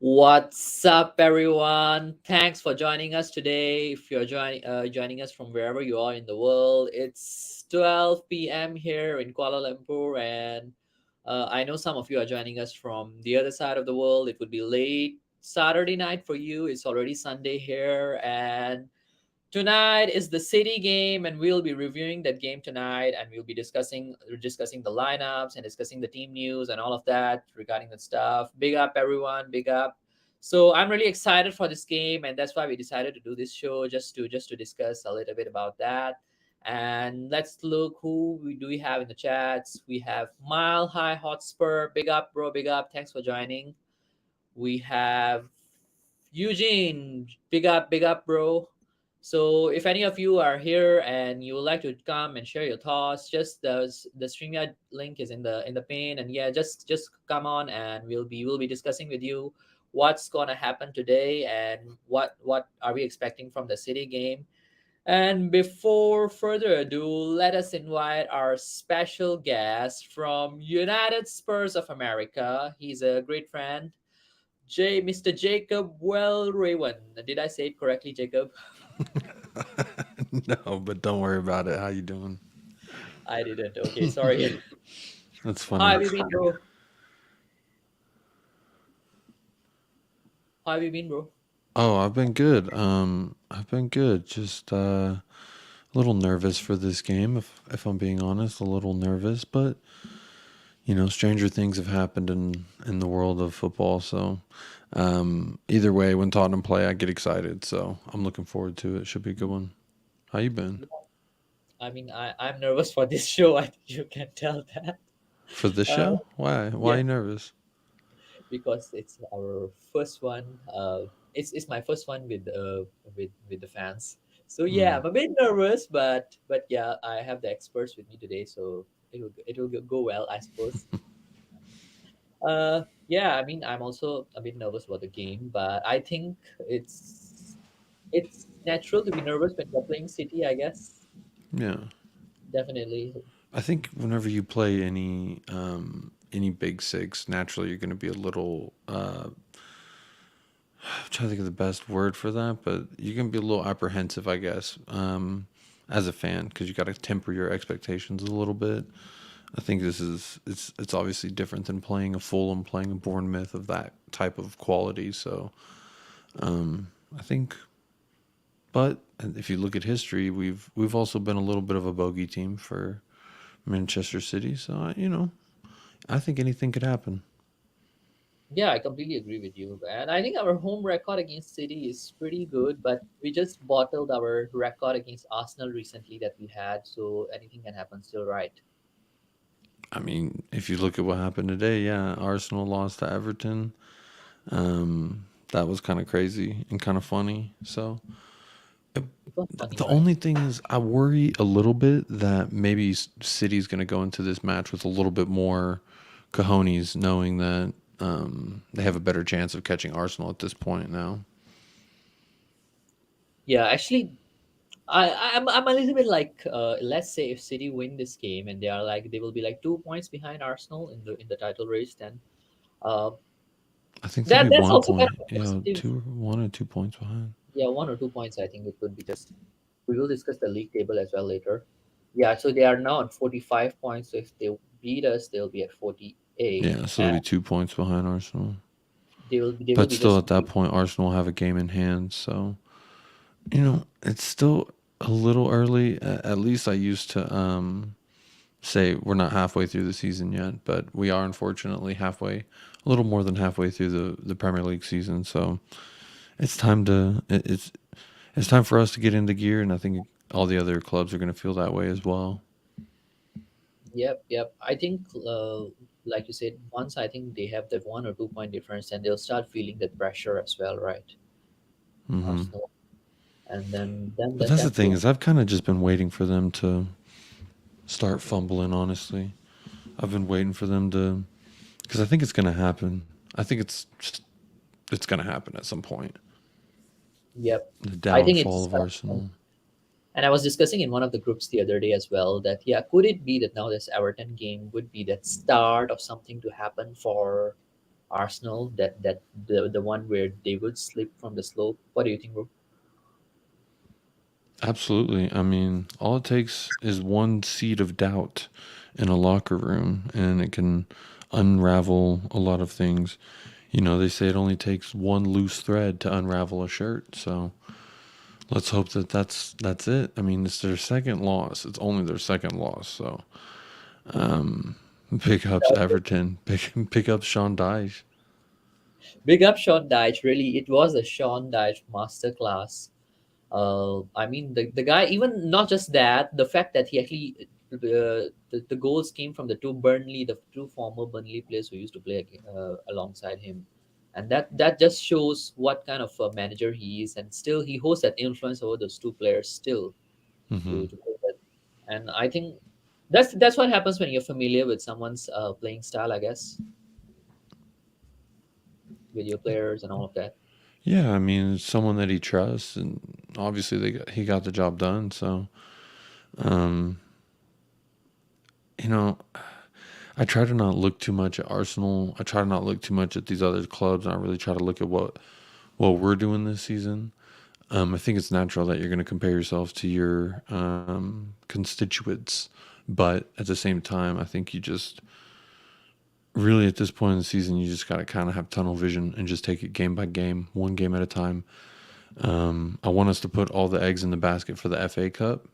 What's up, everyone? Thanks for joining us today. If you're joining us from wherever you are in the world, it's 12 p.m. here in Kuala Lumpur, and I know some of you are joining us from the other side of the world. It would be late Saturday night for you. It's already Sunday here, and tonight is the City game, and we'll be reviewing that game tonight, and we'll be discussing the lineups and discussing the team news and all of that regarding that stuff. Big up, everyone! Big up! So I'm really excited for this game, and that's why we decided to do this show just to discuss a little bit about that. And let's look do we have in the chats. We have Mile High Hotspur. Big up, bro! Big up! Thanks for joining. We have Eugene, big up, bro. So if any of you are here and you would like to come and share your thoughts, just the StreamYard link is in the pin, and yeah, just come on and we'll be discussing with you what's gonna happen today and what are we expecting from the City game. And before further ado, let us invite our special guest from United Spurs of America. He's a great friend, Mr. Jacob Walraven. Did I say it correctly, Jacob? No, but don't worry about it. How you doing? I didn't. Okay, sorry. That's How funny. have you been, bro? How have you been, bro? Oh, I've been good. I've been good. Just a little nervous for this game, if I'm being honest, a little nervous, but stranger things have happened in the world of football, so either way, when Tottenham play, I get excited, so I'm looking forward to it. Should be a good one. How you been? I mean, I'm nervous for this show. I think you can tell that. For this Uh, show? Why? Why yeah, are you nervous? because it's our first one. It's my first one with the fans. So yeah, Mm. I'm a bit nervous, but yeah, I have the experts with me today, so it will go well, I suppose. Yeah, I mean, I'm also a bit nervous about the game, but I think it's natural to be nervous when you're playing City, I guess. Yeah. Definitely. I think whenever you play any big six, naturally you're going to be a little. I'm trying to think of the best word for that, but you're going to be a little apprehensive, I guess, as a fan, because you got to temper your expectations a little bit. I think it's obviously different than playing a Fulham, playing a Bournemouth of that type of quality. So I think, but if you look at history, we've also been a little bit of a bogey team for Manchester City. So I think anything could happen. Yeah, I completely agree with you. And I think our home record against City is pretty good, but we just bottled our record against Arsenal recently that we had, so anything can happen still, right? I mean, if you look at what happened today, yeah, Arsenal lost to Everton. That was kind of crazy and kind of funny. So It was funny, the right? only thing is, I worry a little bit that maybe City's going to go into this match with a little bit more cojones, knowing that they have a better chance of catching Arsenal at this point now. Yeah, actually, I'm a little bit like, let's say if City win this game and they will be like 2 points behind Arsenal in the title race, then uh, I think they'll that be that's one also kind point, of a yeah, positive. 1 or 2 points behind. Yeah, 1 or 2 points. I think it could be just. We will discuss the league table as well later. Yeah, so they are now on 45 points. So if they beat us, they'll be at 48, Yeah, so and they'll be 2 points behind Arsenal. they will But be still, just. at that point, Arsenal will have a game in hand. So it's still a little early. At least I used to say we're not halfway through the season yet, but we are unfortunately halfway, a little more than halfway through the Premier League season. So it's time it's time for us to get into gear, and I think all the other clubs are going to feel that way as well. Yep, yep. I think, like you said, once I think they have that 1 or 2 point difference, and they'll start feeling that pressure as well, right? Hmm. Arsenal, and then But then that's the that's thing the. is, I've kind of just been waiting for them to start fumbling. Honestly, I've been waiting for them to, because I think it's going to happen. I think it's going to happen at some point. Yep. The I think downfall it's. of Arsenal. And I was discussing in one of the groups the other day as well that, yeah, could it be that now this Everton game would be that start of something to happen for Arsenal, that the one where they would slip from the slope. What do you think, bro? Absolutely. I mean, all it takes is one seed of doubt in a locker room, and it can unravel a lot of things. You know, they say it only takes one loose thread to unravel a shirt. So let's hope that that's it. I mean, it's their second loss. It's only their second loss. So pick ups Everton. Pick up Sean Dyche. Big up Sean Dyche. Really, it was a Sean Dyche masterclass. I mean, the guy, even not just that, the fact that he actually, the goals came from the two former Burnley players who used to play alongside him. And that just shows what kind of a manager he is. And still, he holds that influence over those two players still Hmm. to play that. And I think that's what happens when you're familiar with someone's playing style, I guess, with your players and all of that. Yeah, I mean, it's someone that he trusts, and obviously he got the job done. So, um, you know, I try to not look too much at Arsenal. I try to not look too much at these other clubs. And I really try to look at what we're doing this season. I think it's natural that you're going to compare yourself to your constituents, but at the same time, I think you just really at this point in the season, you just got to kind of have tunnel vision and just take it game by game, one game at a time. I want us to put all the eggs in the basket for the FA Cup.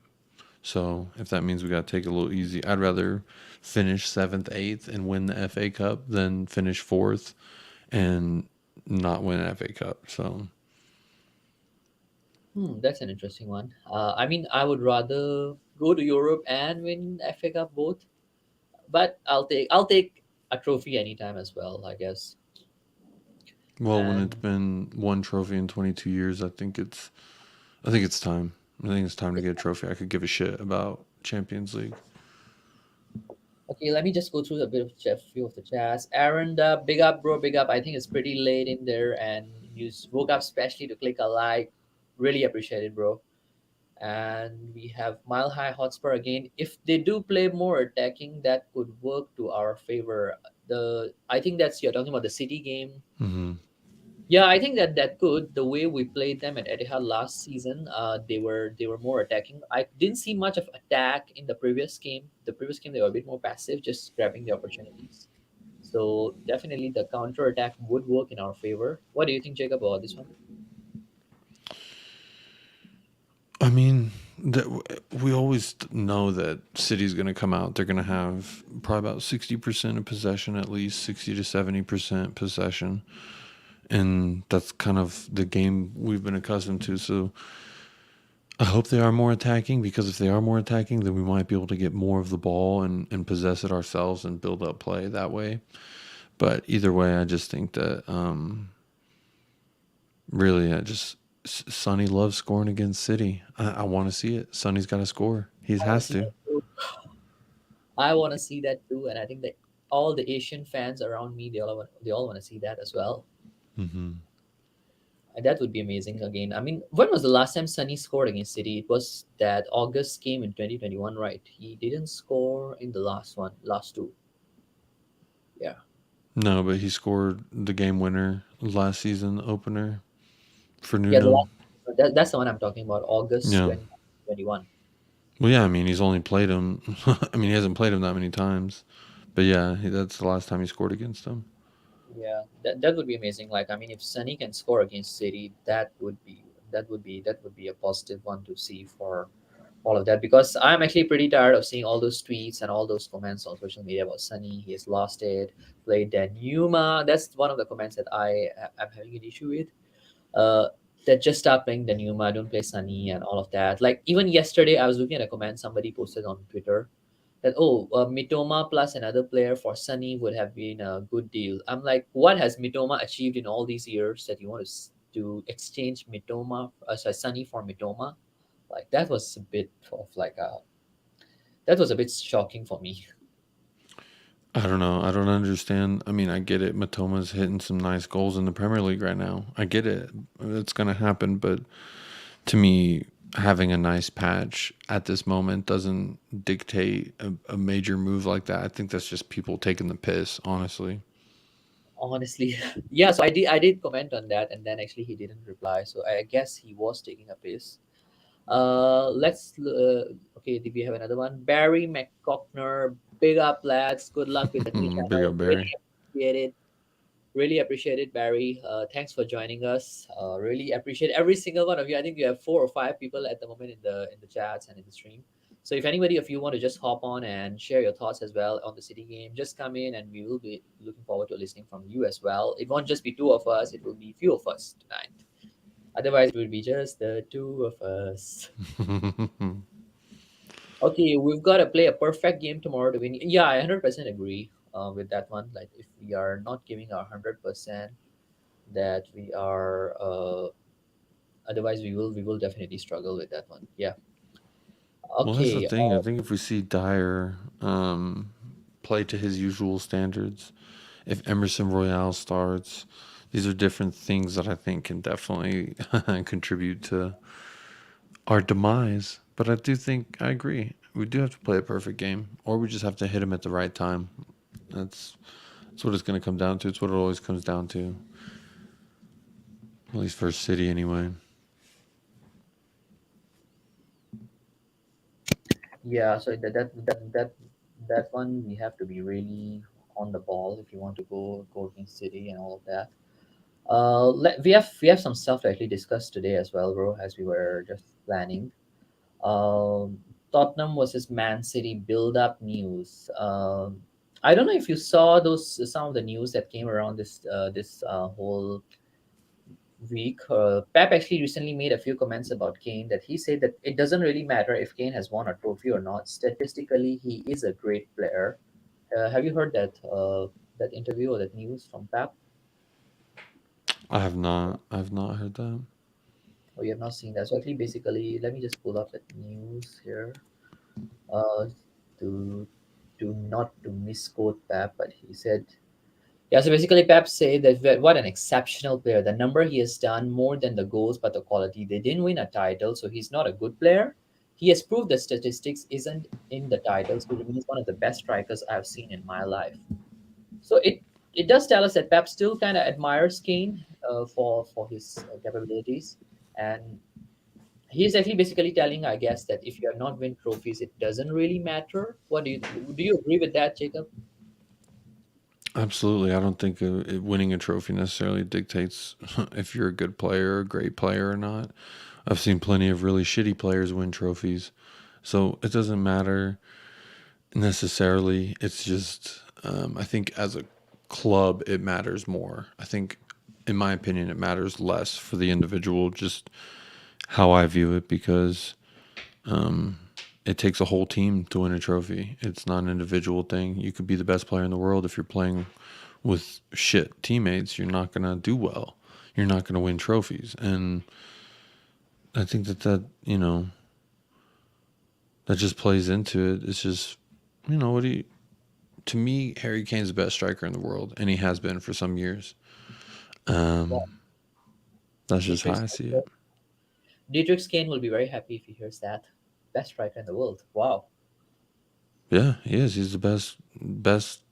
So if that means we got to take it a little easy, I'd rather finish seventh, eighth, and win the FA Cup than finish fourth and not win an FA Cup. So That's an interesting one. I mean, I would rather go to Europe and win FA Cup both, but I'll take a trophy anytime as well, I guess. well, when it's And been one trophy in 22 years, I think it's time. I think it's time to get a trophy. I could give a shit about Champions League. okay, let me just go through a bit of few of the chats. Aaron, big up, bro, big up. I think it's pretty late in there, and woke up specially to click a like. Really appreciate it, bro. And we have Mile High Hotspur again. If they do play more attacking, that could work to our favor. I think that's you're talking about the City game. Hmm. Yeah, I think that could. The way we played them at Etihad last season, they were more attacking. I didn't see much of attack in the previous game. The previous game they were a bit more passive, just grabbing the opportunities. So definitely the counter attack would work in our favor. What do you think, Jacob, about this one? I mean, we always know that City's going to come out. They're going to have probably about 60% of possession, at least 60 to 70% possession. And that's kind of the game we've been accustomed to. So I hope they are more attacking, because if they are more attacking, then we might be able to get more of the ball and possess it ourselves and build up play that way. But either way, I just think that really, Sonny loves scoring against City. I want to see it. Sonny's got to score. He I want to has see to. that too. I want to see that too, and I think that all the Asian fans around me, they all want to see that as well. Hmm. And that would be amazing again. I mean, when was the last time Sunny scored against City? It was that August game in 2021, right? He didn't score in the last two. Yeah. No, but he scored the game winner last season, the opener for Yeah, the Nuno. last that's the one I'm talking about, August Yeah. 2021. Well, yeah, I mean, he's only played him. I mean, he hasn't played him that many times. But yeah, that's the last time he scored against him. Yeah, that would be amazing. Like, I mean, if Sunny can score against City, that would be a positive one to see for all of that, because I'm actually pretty tired of seeing all those tweets and all those comments on social media about Sunny. He has lost it. Played Danuma. That's one of the comments that I'm having an issue with. Uh, that just start playing Danuma. Don't play Sunny and all of that. Like even yesterday, I was looking at a comment somebody posted on Twitter that Mitoma plus another player for Sunny would have been a good deal. I'm like, what has Mitoma achieved in all these years that you want to exchange Sunny for Mitoma? Like that was a bit shocking for me. I don't know. I don't understand. I mean, I get it. Matoma's hitting some nice goals in the Premier League right now. I get it. It's going to happen. But to me, having a nice patch at this moment doesn't dictate a major move like that. I think that's just people taking the piss, honestly. Honestly, yeah. So I did comment on that, and then actually he didn't reply. So I guess he was taking a piss. Let's okay. Did we have another one? Barry McCockner, big up lads. Good luck with the new Big channel. up, Really Barry. appreciate it. Really appreciate it, Barry. Thanks for joining us. Really appreciate every single one of you. I think you have 4 or 5 people at the moment in the chats and in the stream. So if anybody of you want to just hop on and share your thoughts as well on the city game, just come in and we will be looking forward to listening from you as well. It won't just be two of us; it will be few of us tonight. Otherwise, it will be just the two of us. Okay, we've got to play a perfect game tomorrow to win. Yeah, I 100% agree with that one. Like, if we are not giving our 100%, that we are otherwise we will definitely struggle with that one. Yeah. Well, that's the Okay. thing. I think if we see Dyer play to his usual standards, if Emerson Royale starts, these are different things that I think can definitely contribute to our demise. But I do think I agree. We do have to play a perfect game, or we just have to hit him at the right time. That's that's what it's going to come down to. It's what it always comes down to, at least for City anyway. Yeah, so that one we have to be really on the ball if you want to go against City and all of that. We have some stuff to actually discuss today as well, bro, as we were just planning. Tottenham versus Man City build-up news. I don't know if you saw those some of the news that came around this whole week. Pep actually recently made a few comments about Kane that he said that it doesn't really matter if Kane has won a trophy or not. Statistically, he is a great player. Have you heard that interview or that news from Pep? I have not. I have not heard that. Or you have not seen that? So actually, basically, let me just pull up that news here. Uh, to not to misquote Pep, but he said, yeah, so basically, Pep said that what an exceptional player. The number he has done more than the goals, but the quality. They didn't win a title, so he's not a good player. He has proved the statistics isn't in the titles. He remains one of the best strikers I've seen in my life. So it does tell us that Pep still kind of admires Kane for his capabilities, and he's actually basically telling, I guess, that if you have not win trophies, it doesn't really matter. What do you agree with that, Jacob? Absolutely. I don't think winning a trophy necessarily dictates if you're a good player, a great player, or not. I've seen plenty of really shitty players win trophies. So it doesn't matter necessarily. It's just, I think as a club, it matters more. I think, in my opinion, it matters less for the individual, just how I view it, because it takes a whole team to win a trophy. It's not an individual thing. You could be the best player in the world if you're playing with shit teammates. You're not going to do well. You're not going to win trophies. And I think that just plays into it. It's just, what do you, to me, Harry Kane's the best striker in the world, and he has been for some years. Well, Um, that's just how Dietrich I see it. Dietrich Kane will be very happy if he hears that. Best striker in the world. Wow. Yeah, he is. He's the best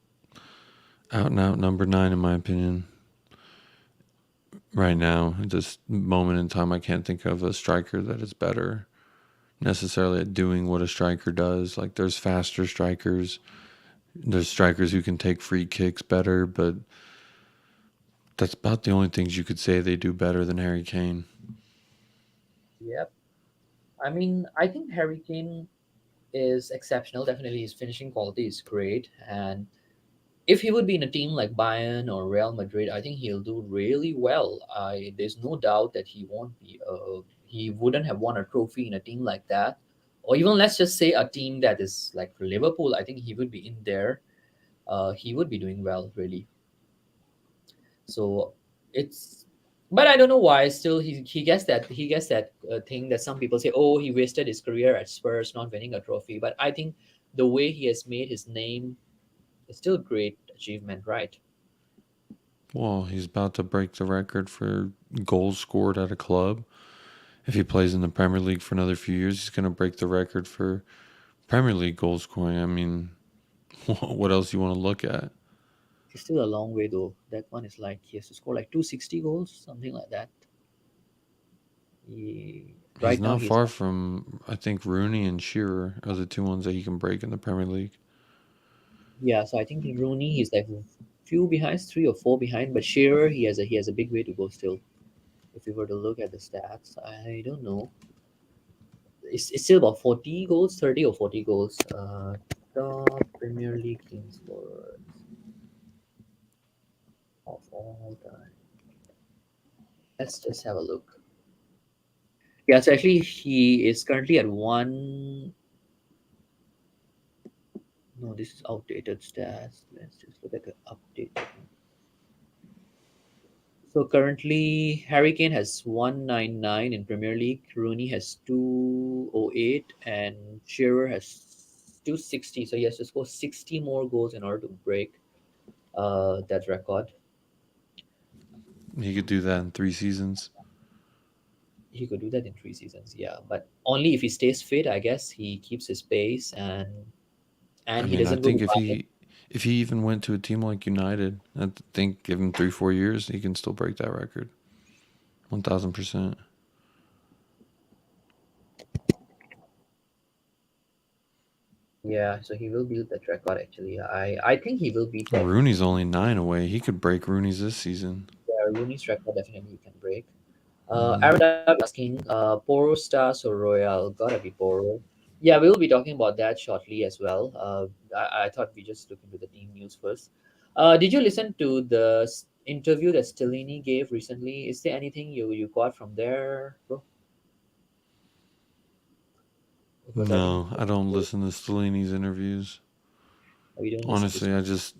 out and out number nine, in my opinion. Right now, at this moment in time, I can't think of a striker that is better necessarily at doing what a striker does. Like, there's faster strikers, there's strikers who can take free kicks better, but that's about the only things you could say they do better than Harry Kane. Yep. I mean, I think Harry Kane is exceptional. Definitely, his finishing quality is great. And if he would be in a team like Bayern or Real Madrid, I think he'll do really well. There's no doubt that he wouldn't have won a trophy in a team like that. Or even let's just say a team that is like Liverpool. I think he would be in there. He would be doing well, really. So it's, but I don't know why. Still, he gets that thing that some people say, oh, he wasted his career at Spurs not winning a trophy. But I think the way he has made his name is still a great achievement, right? Well, he's about to break the record for goals scored at a club. If he plays in the Premier League for another few years, he's going to break the record for Premier League goal scoring. I mean, what else you want to look at? It's still a long way though. That one is like he has to score like 260 goals, something like that. He's Right now not he's far from, I think, Rooney and Shearer are the two ones that he can break in the Premier League. yeah. So I think Rooney he's like few behind, 3 or 4 behind, but Shearer he has a big way to go still. If we were to look at the stats, I don't know. It's still about 40 goals, 30 or 40 goals. Top Premier League teams for of all time. Let's just have a look. Yeah, so actually he is currently at one. No, this is outdated stats. Let's just look at the updated one. So currently, Harry Kane has 199 in Premier League. Rooney has 208, and Shearer has 260. So he has to score 60 more goals in order to break that record. He could do that in 3 seasons. He could do that in 3 seasons, yeah, but only if he stays fit. I guess he keeps his pace I and he mean, I doesn't go to think if Bayern. he even went to a team like United, I think give him 3 4 years, he can still break that record. 1,000%. Yeah, so he will beat that record. Actually, I think he will beat that. Rooney's only 9 away. He could break Rooney's this season. Yeah, Rooney's record definitely he can break. Hmm. Aaron W asking, Poro Stars or Royal? Gotta be Poro. Yeah, we'll be talking about that shortly as well. I thought we just look into the team news first. Did you listen to the interview that Stellini gave recently? Is there anything you got from there, bro? Because I think No, I don't listen to Stellini's interviews. we don't listen to. Honestly,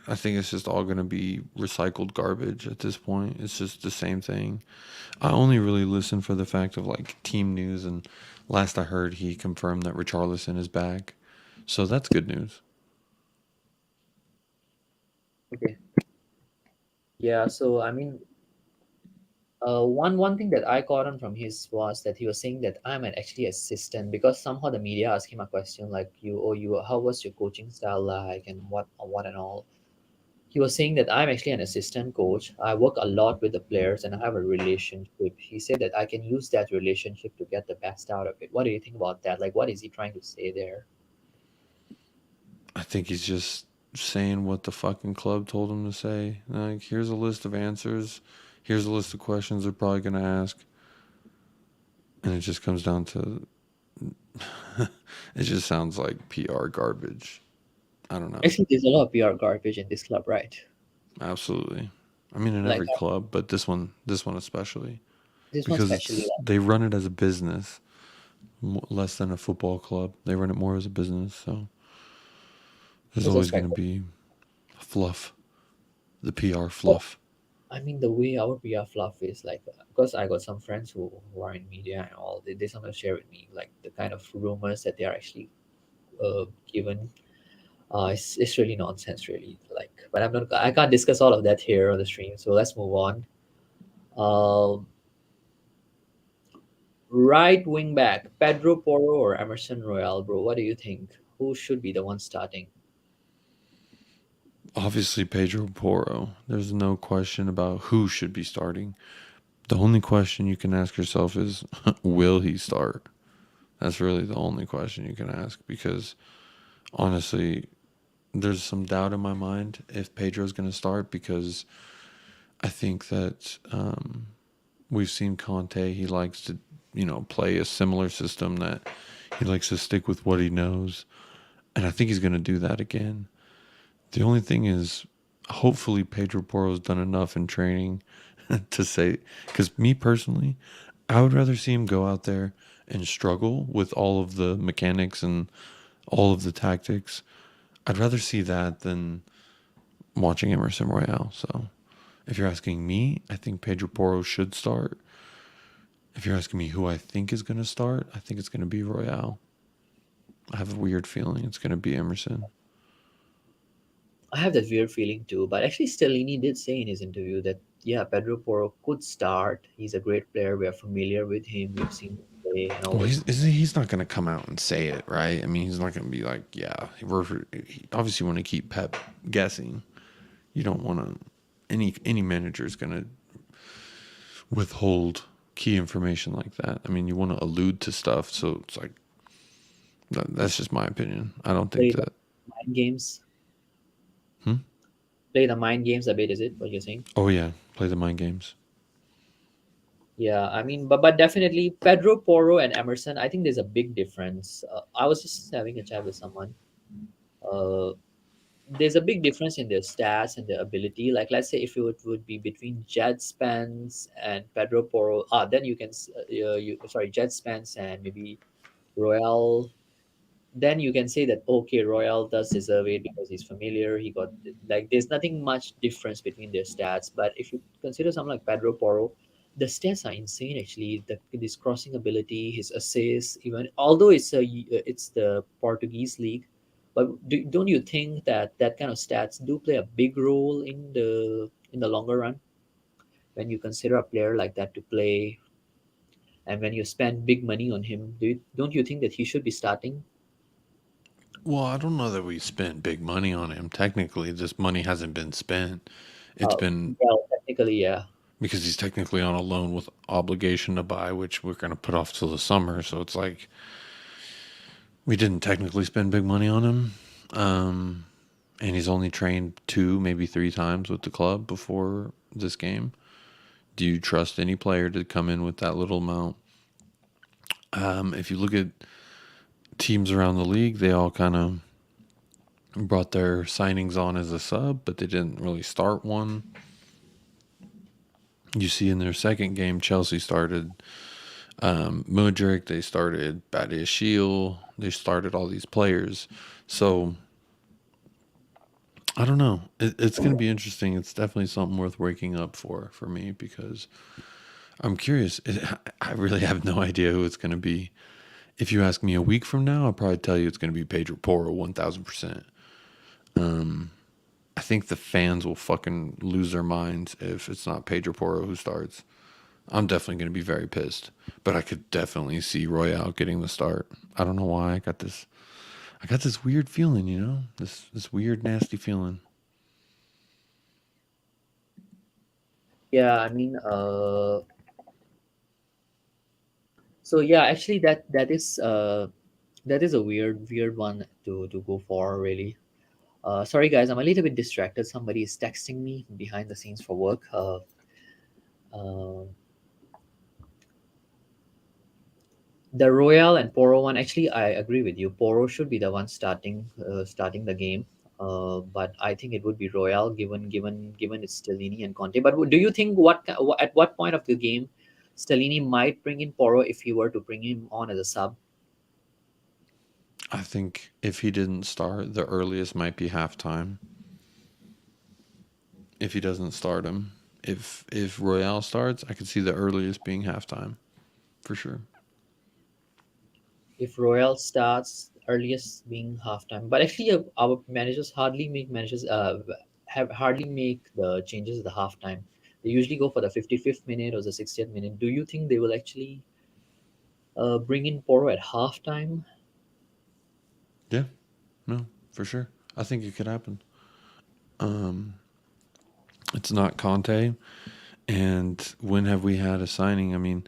I think it's just all going to be recycled garbage at this point. It's just the same thing. I only really listen for the fact of like team news, and last I heard, he confirmed that Richarlison is back. So that's good news. Okay. Yeah. So I mean, one thing that I caught on from his was that he was saying that I'm an actually assistant because somehow the media asked him a question like you how was your coaching style like and what and all. He was saying that I'm actually an assistant coach. I work a lot with the players and I have a relationship. He said that I can use that relationship to get the best out of it. What do you think about that? Like, what is he trying to say there? I think he's just saying what the fucking club told him to say. Like, here's a list of answers. Here's a list of questions they're probably going to ask. And it just comes down to, it just sounds like PR garbage. I don't know. Actually, there's a lot of PR garbage in this club, right? Absolutely. I mean, in Like every club, but this one especially, this one because especially. it's Like, they run it as a business, less than a football club. They run it more as a business, so there's that's always quite going to cool. be fluff, the PR But fluff. I mean, the way our PR fluff is like, because I got some friends who are in media and all, they sometimes share with me like the kind of rumors that they are actually given. It's really nonsense, really. Like, but I can't discuss all of that here on the stream. So let's move on. Um, right wing back, Pedro Porro or Emerson Royal, bro. What do you think? Who should be the one starting? Obviously, Pedro Porro. There's no question about who should be starting. The only question you can ask yourself is, will he start? That's really the only question you can ask because honestly, there's some doubt in my mind if Pedro's going to start because I think that we've seen Conte. He likes to, play a similar system that he likes to stick with what he knows. And I think he's going to do that again. The only thing is, hopefully, Pedro Porro's done enough in training to say, because me personally, I would rather see him go out there and struggle with all of the mechanics and all of the tactics. I'd rather see that than watching Emerson Royale. So if you're asking me, I think Pedro Porro should start. If you're asking me who I think is going to start, I think it's going to be Royale. I have a weird feeling it's going to be Emerson. I have that weird feeling too. But actually, Stellini did say in his interview that yeah, Pedro Porro could start. He's a great player. We are familiar with him. We've seen him play and all Well, those. he's not going to come out and say it, right? I mean, he's not going to be like, yeah, he obviously want to keep Pep guessing. You don't want to. Any manager is going to withhold key information like that. I mean, you want to allude to stuff, so it's like that's just my opinion. I don't think Play the that. mind games. Hmm? Play the mind games a bit. Is it what you're saying? Oh yeah, play the mind games. Yeah, I mean, but definitely Pedro Porro and Emerson. I think there's a big difference. I was just having a chat with someone. Uh, there's a big difference in their stats and their ability. Like, let's say if it would be between Jed Spence and Pedro Porro, then you can, Jed Spence and maybe Royal, then you can say that okay, Royal does deserve it because he's familiar. He got like there's nothing much difference between their stats. But if you consider something like Pedro Porro, the stats are insane actually. His crossing ability, his assists, even although it's the Portuguese league, but don't you think that that kind of stats do play a big role in the longer run when you consider a player like that to play, and when you spend big money on him? Don't you think that he should be starting? Well, I don't know that we spent big money on him. Technically, this money hasn't been spent. It's been Well, technically, yeah. because he's technically on a loan with obligation to buy, which we're going to put off till the summer. So it's like we didn't technically spend big money on him. Um, and he's only trained two, maybe three times with the club before this game. Do you trust any player to come in with that little amount? If you look at teams around the league, they all kind of brought their signings on as a sub, but they didn't really start one. You see in their second game, Chelsea started Mudryk, they started Badiashile, they started all these players. So I don't know. It's going to be interesting. It's definitely something worth waking up for me because I'm curious. I really have no idea who it's going to be. If you ask me a week from now, I'll probably tell you it's going to be Pedro Porro 1000%. I think the fans will fucking lose their minds if it's not Pedro Porro who starts. I'm definitely going to be very pissed, but I could definitely see Royale getting the start. I don't know why. I got this weird feeling, you know, this weird nasty feeling. Yeah, I mean, so yeah, actually, that is a weird one to go for, really. Sorry, guys, I'm a little bit distracted. Somebody is texting me behind the scenes for work. Uh, the Royal and Poro one, actually, I agree with you. Poro should be the one starting the game. But I think it would be Royal given it's Stellini and Conte. But do you think at what point of the game Stellini might bring in Poro if he were to bring him on as a sub? I think if he didn't start, the earliest might be halftime. If he doesn't start him, if Royale starts, I could see the earliest being halftime for sure. If Royal starts, earliest being halftime. But actually, our managers hardly make managers have hardly make the changes at the halftime. They usually go for the 55th minute or the 60th minute. Do you think they will actually bring in Poro at halftime? Yeah, no, for sure. I think it could happen. Um, it's not Conte, and when have we had a signing? I mean,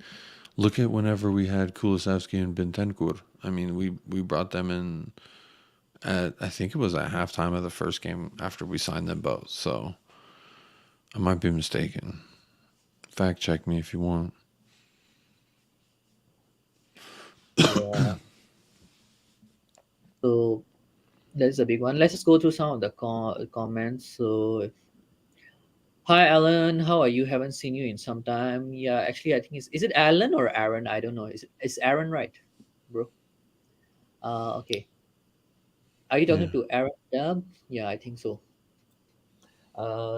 look at whenever we had Kulusevski and Bentancur. I mean, we brought them in at I think it was at halftime of the first game after we signed them both. So I might be mistaken. Fact check me if you want. Yeah. So that's a big one. Let's just go through some of the comments. So, hi Alan, how are you? Haven't seen you in some time. Yeah, actually, I think is it Alan or Aaron? I don't know. Is Aaron right, bro? Okay. Are you Yeah. talking to Aaron Dub? Yeah, I think so.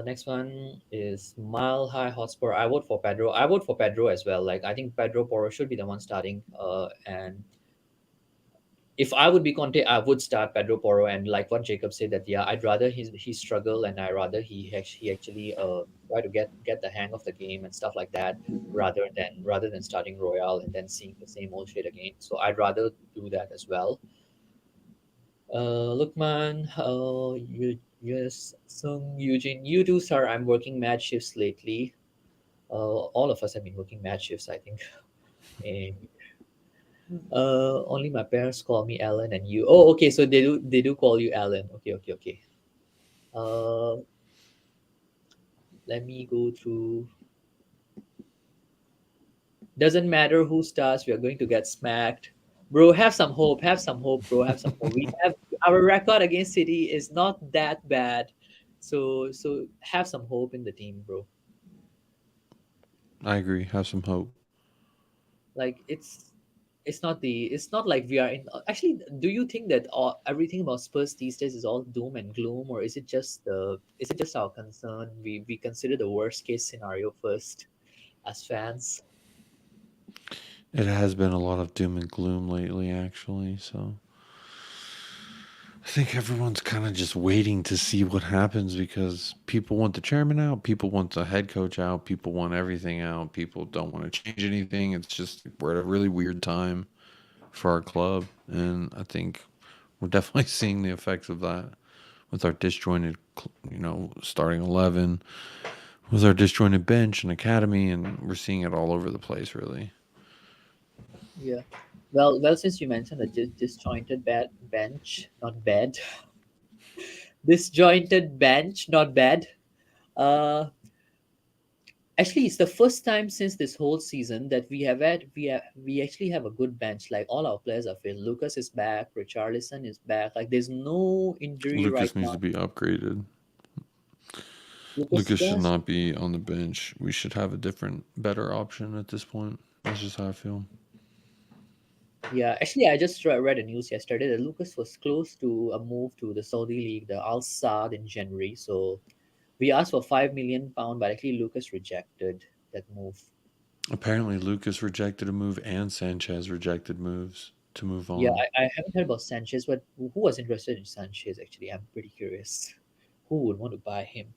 Next one is Mile High Hotspur. I vote for Pedro. I vote for Pedro as well. Like I think Pedro Porro should be the one starting. And if I would be Conte, I would start Pedro Porro. And like what Jacob said, that yeah, I'd rather he struggle, and I rather he actually try to get the hang of the game and stuff like that, rather than starting Royale and then seeing the same old shit again. So I'd rather do that as well. Lookman, yes, Sung, Eugene, you do, sir. I'm working mad shifts lately. All of us have been working mad shifts, I think. And only my parents call me Alan and you. Oh, okay. So they do call you Alan. Okay, okay, okay. Uh, Let me go through. Doesn't matter who starts. We are going to get smacked, bro. Have some hope. Have some hope, bro. Have some hope. We have our record against City is not that bad, so have some hope in the team, bro. I agree. Have some hope. Like it's not like we are in. Actually, do you think that everything about Spurs these days is all doom and gloom, or is it just our concern? We consider the worst case scenario first as fans. It has been a lot of doom and gloom lately, actually. So I think everyone's kind of just waiting to see what happens because people want the chairman out, people want the head coach out, people want everything out, people don't want to change anything. It's just we're at a really weird time for our club, and I think we're definitely seeing the effects of that with our disjointed, starting 11, with our disjointed bench and academy, and we're seeing it all over the place, really. Yeah. Well, since you mentioned the disjointed bench, not bed, disjointed bench, not bad. Uh, Actually, it's the first time since this whole season that we actually have a good bench. Like all our players are fit. Lucas is back. Richarlison is back. Like there's no injury right Lucas needs now. to be upgraded. Lucas Lucas should does. not be on the bench. We should have a different, better option at this point. That's just how I feel. Yeah, actually, I just read the news yesterday that Lucas was close to a move to the Saudi league, the Al Sadd in January. So we asked for £5 million, but actually Lucas rejected that move. Apparently, Lucas rejected a move and Sanchez rejected moves to move Yeah, on. I haven't heard about Sanchez, but who was interested in Sanchez actually? I'm pretty curious. Who would want to buy him?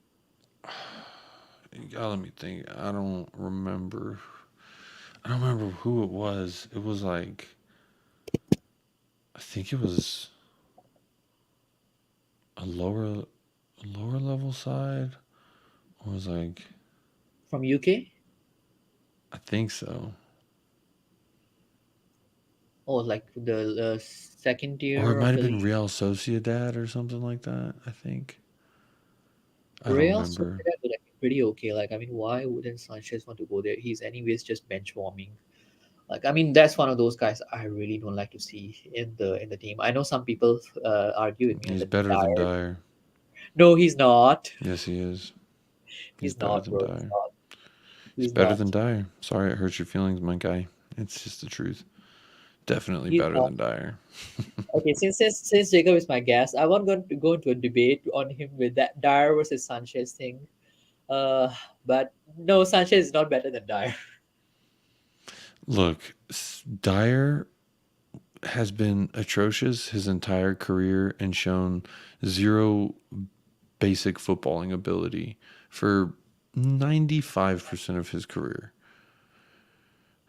You gotta let me think. I don't remember who it was. It was like I think it was a lower level side. Or was like From UK? I think so. Oh, like the second Or it tier might of have the been league? Real Sociedad or something like that. I think. I don't Real remember. Sociedad would have been pretty okay. Like, I mean, why wouldn't Sanchez want to go there? He's anyways just bench warming. Like, I mean, that's one of those guys I really don't like to see in the team. I know some people argue with me on He's the better than Dyer. Dyer. No, he's not. Yes, he is. He's He's better not, than bro. He's Dyer. not. He's He's better not. than Dyer. Sorry it hurts your feelings, my guy. It's just the truth. Definitely He's better not. than Dyer. Okay, since Jacob is my guest, I want to go into a debate on him with that Dyer versus Sanchez thing. Uh, but no, Sanchez is not better than Dyer. Look, Dyer has been atrocious his entire career and shown zero basic footballing ability for 95% of his career.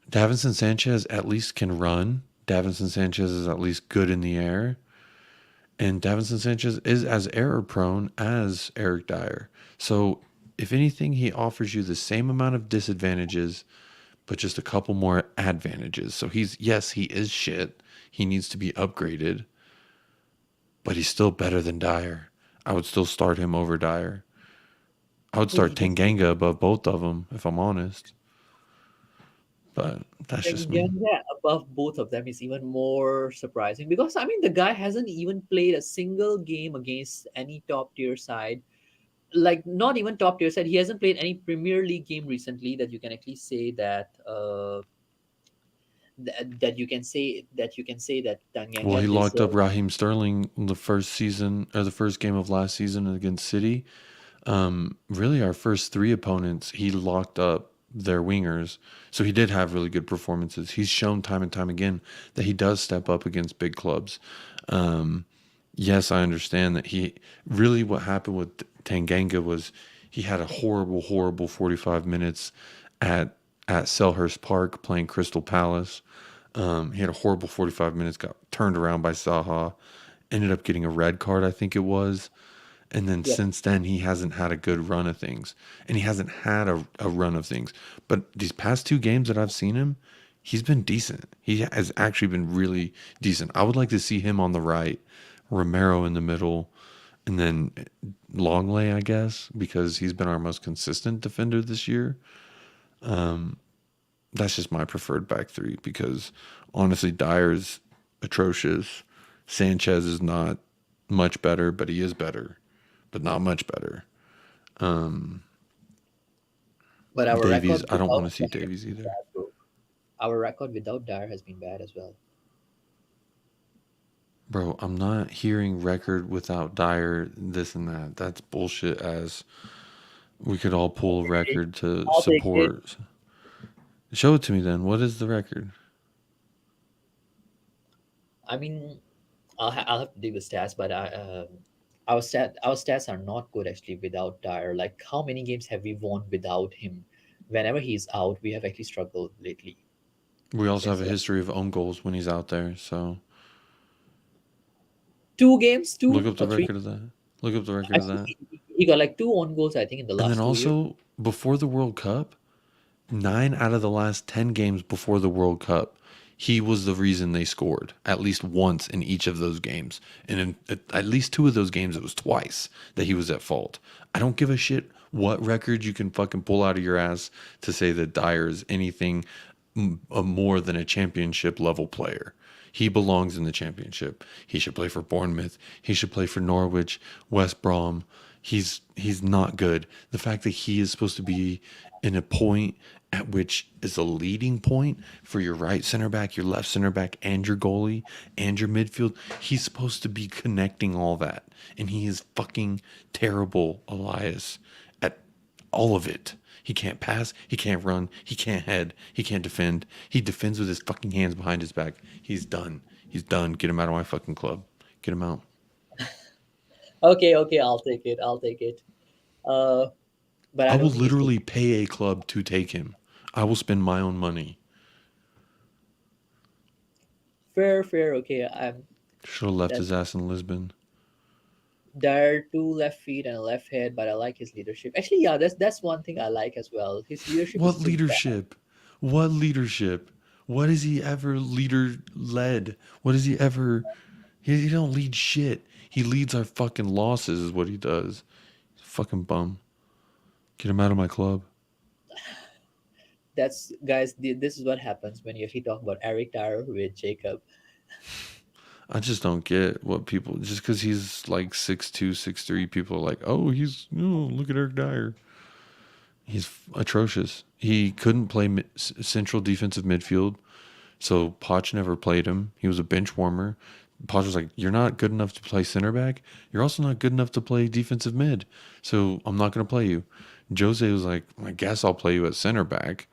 Davinson Sanchez at least can run. Davinson Sanchez is at least good in the air. And Davinson Sanchez is as error prone as Eric Dyer. So, if anything, he offers you the same amount of disadvantages, but just a couple more advantages. So, yes, he is shit. He needs to be upgraded, but he's still better than Dyer. I would still start him over Dyer. I would Wait, start he just Tanganga above both of them, if I'm honest. But that's just me. Tanganga above both of them is even more surprising because I mean the guy hasn't even played a single game against any top tier side. Like not even top tier side. He hasn't played any Premier League game recently that you can actually say that Well, Tanganga he locked up deserves. Raheem Sterling the first season or the first game of last season against City. Really, our first three opponents, he locked up their wingers. So he did have really good performances. He's shown time and time again that he does step up against big clubs. Um, yes, I understand that he really what happened with Tanganga was he had a horrible, horrible 45 minutes at Selhurst Park playing Crystal Palace. He had a horrible 45 minutes, got turned around by Saha, ended up getting a red card, I think it was. And then Yep. since then, he hasn't had a good run of things. And he hasn't had a run of things. But these past two games that I've seen him, he's been decent. He has actually been really decent. I would like to see him on the right, Romero in the middle, and then Longley, I guess, because he's been our most consistent defender this year. That's just my preferred back three because honestly, Dyer's atrocious. Sanchez is not much better, but he is better, but not much better. But our Davies, record I don't without want to see Dyer Davies has been either. bad, bro. Our record without Dyer has been bad as well. Bro, I'm not hearing record without Dyer, this and that. That's bullshit as we could all pull a record to I'll take it. support. Show it to me then. What is the record? I mean, I'll have to dig the stats, but our stats are not good actually without Dyer. Like, how many games have we won without him? Whenever he's out, we have actually struggled lately. We also have Since a history of own goals when he's out there, so two games, look two up the or three. record of that. Look up the record I of think that. he got like two own goals. I think in the And then last 2 years. also, before the World Cup, 9 out of the last 10 games before the World Cup, he was the reason they scored at least once in each of those games. And in at least two of those games, it was twice that he was at fault. I don't give a shit what record you can fucking pull out of your ass to say that Dyer is anything more than a championship level player. He belongs in the championship. He should play for Bournemouth. He should play for Norwich, West Brom. He's not good. The fact that he is supposed to be in a point at which is a leading point for your right center back, your left center back, and your goalie and your midfield. He's supposed to be connecting all that. And he is fucking terrible, Elias, at all of it. He can't pass, he can't run, he can't head, he can't defend. He defends with his fucking hands behind his back. He's done. He's done. Get him out of my fucking club. Get him out. Okay, okay, I'll take it. I'll take it. Uh, but I I will don't think he's good. literally pay a club to take him. I will spend my own money. Fair, fair. Okay, I'm Should have left that his ass in Lisbon. there are two left feet and a left head, but I like his leadership. Actually, yeah, that's one thing I like as well. His leadership is What pretty bad. leadership? What leadership? What has he ever leader led? What has he ever? He don't lead shit. He leads our fucking losses, is what he does. Fucking bum. Get him out of my club. That's guys. This is what happens when you actually talk about Eric Dyer with Jacob. I just don't get what people just because he's like 6'2", 6'3", people are like, oh, look at Eric Dyer. He's atrocious. He couldn't play central defensive midfield, so Poch never played him. He was a bench warmer. Poch was like, "You're not good enough to play center back. You're also not good enough to play defensive mid. So I'm not going to play you." Jose was like, "I guess I'll play you at center back,"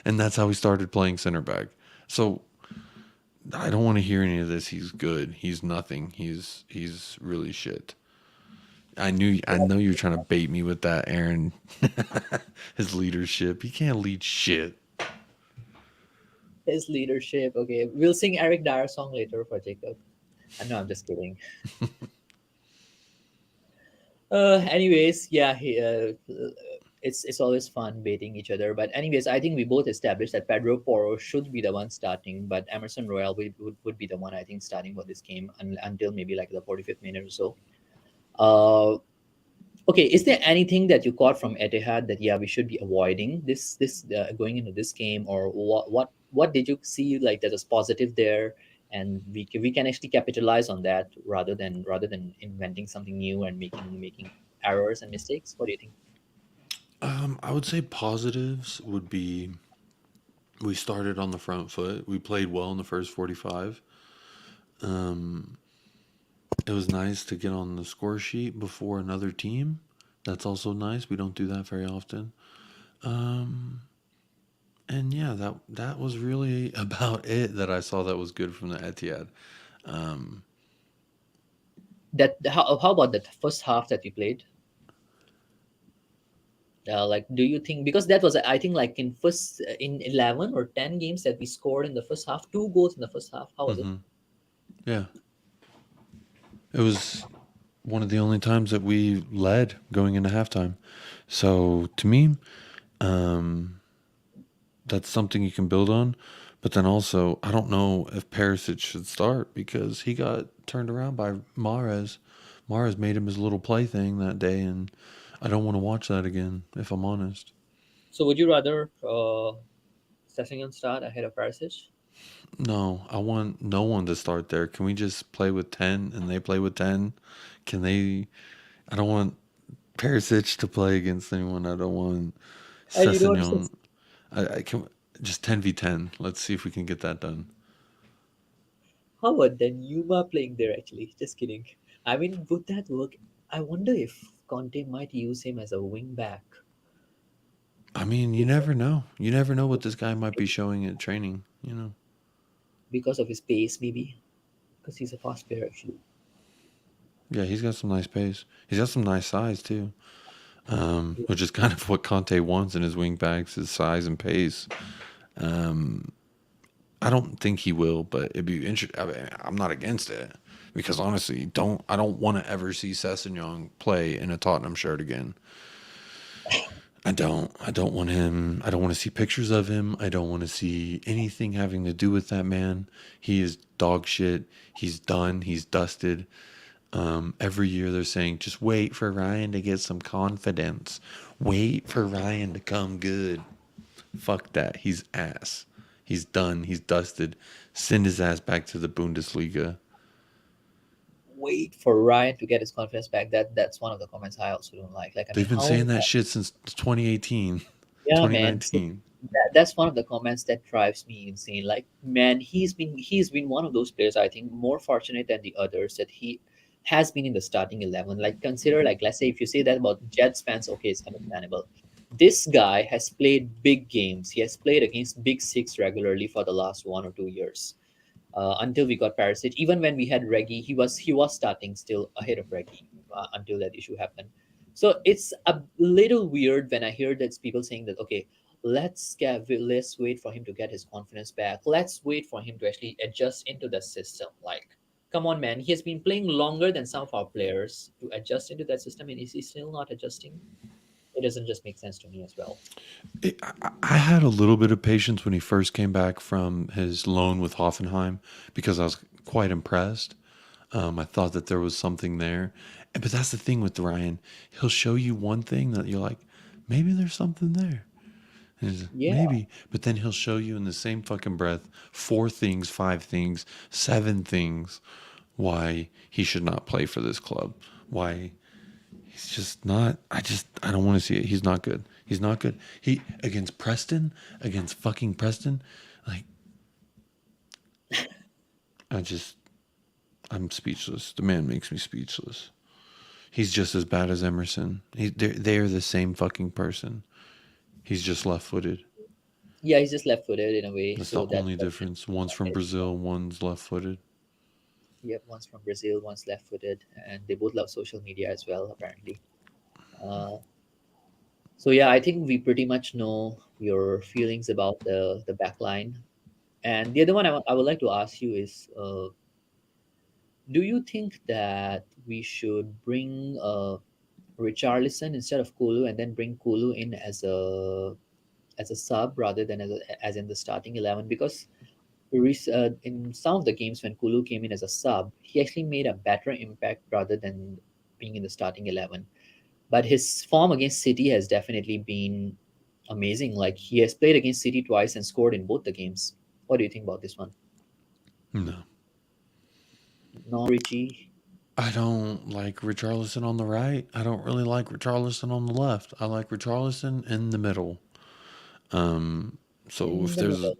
and that's how he started playing center back. So I don't want to hear any of this. He's good. He's nothing. He's really shit. I know you're trying to bait me with that, Aaron. His leadership. He can't lead shit. His leadership. Okay, we'll sing Eric Dyer song later for Jacob. I know, I'm just kidding. Anyways, yeah, it's always fun baiting each other. But anyways, I think we both established that Pedro Porro should be the one starting, but Emerson Royal would be the one I think starting for this game until maybe like the 45th minute or so. Uh, okay, is there anything that you caught from Etihad that yeah we should be avoiding this going into this game, or what did you see like that was positive there, and we can actually capitalize on that rather than inventing something new and making errors and mistakes. What do you think? I would say positives would be we started on the front foot. We played well in the first 45. It was nice to get on the score sheet before another team. That's also nice. We don't do that very often. And yeah, that was really about it that I saw that was good from the Etihad. That how about the first half that we played? Like, do you think because that was I think like in 11 or 10 games that we scored in the first half, two goals in the first half? How was it? Yeah, It was one of the only times that we led going into halftime. So to me, um, that's something you can build on. But then also, I don't know if Perisic should start because he got turned around by Mahrez. Mahrez made him his little plaything that day, and I don't want to watch that again, if I'm honest. So would you rather Sessegnon start ahead of Perisic? No, I want no one to start there. Can we just play with 10 and they play with 10? Can they? I don't want Perisic to play against anyone. I don't want And you know what? Sessegnon. I can just 10v10. Let's see if we can get that done. How about then Yuma playing there actually? Just kidding. I mean, would that work? I wonder if Conte might use him as a wing back I mean, you because never know. You never know what this guy might be showing at training, you know. because of his pace, maybe because he's a fast player actually. Yeah, he's got some nice pace. He's got some nice size too, which is kind of what Conte wants in his wing backs, his size and pace. Um, I don't think he will, but it'd be interesting. I mean, I'm not against it because honestly, I don't want to ever see Sessegnon play in a Tottenham shirt again. I don't. I don't want him. I don't want to see pictures of him. I don't want to see anything having to do with that man. He is dog shit. He's done. He's dusted. Every year they're saying, just wait for Ryan to get some confidence. Wait for Ryan to come good. Fuck that. He's ass. He's done. He's dusted. Send his ass back to the Bundesliga. Wait for Ryan to get his confidence back. That's one of the comments I also don't like. Like, I mean, They've been how? saying that shit since 2018, Yeah, man. So 2019. that's one of the comments that drives me insane. Like, man, he's been one of those players I think more fortunate than the others that he has been in the starting 11. Like, consider, like, let's say if you say that about Jets fans, okay, it's understandable. This guy has played big games. He has played against Big Six regularly for the last 1 or 2 years until we got Parasite. Even when we had Reggie, he was starting still ahead of Reggie until that issue happened. So it's a little weird when I hear that people saying that okay, let's wait for him to get his confidence back. Let's wait for him to actually adjust into the system. Like, come on, man, he has been playing longer than some of our players to adjust into that system, and is he still not adjusting? It doesn't just make sense to me as well. I had a little bit of patience when he first came back from his loan with Hoffenheim because I was quite impressed. I thought that there was something there. But that's the thing with Ryan. He'll show you one thing that you're like, maybe there's something there. And he's like, Yeah, maybe. But then he'll show you in the same fucking breath four things, five things, seven things why he should not play for this club. Why he's just not. I don't want to see it. He's not good. He's not good. He, against fucking Preston, like, I just, I'm speechless. The man makes me speechless. He's just as bad as Emerson. They're the same fucking person. He's just left footed. yeah, he's just left-footed in a way, That's the so that's only what difference. One's from makes Brazil, one's left footed. yeah, one's from Brazil, one's left-footed, and they both love social media as well, apparently. Uh, so yeah, I think we pretty much know your feelings about the back line. And the other one I would like to ask you is, do you think that we should bring Richarlison instead of Kulu, and then bring Kulu in as a sub rather than as in the starting 11? Because in some of the games when Kulu came in as a sub, he actually made a better impact rather than being in the starting 11. But his form against City has definitely been amazing. Like, he has played against City twice and scored in both the games. What do you think about this one? No. No, Richie. I don't like Richarlison on the right. I don't really like Richarlison on the left. I like Richarlison in the middle. Um, so In if the there's middle.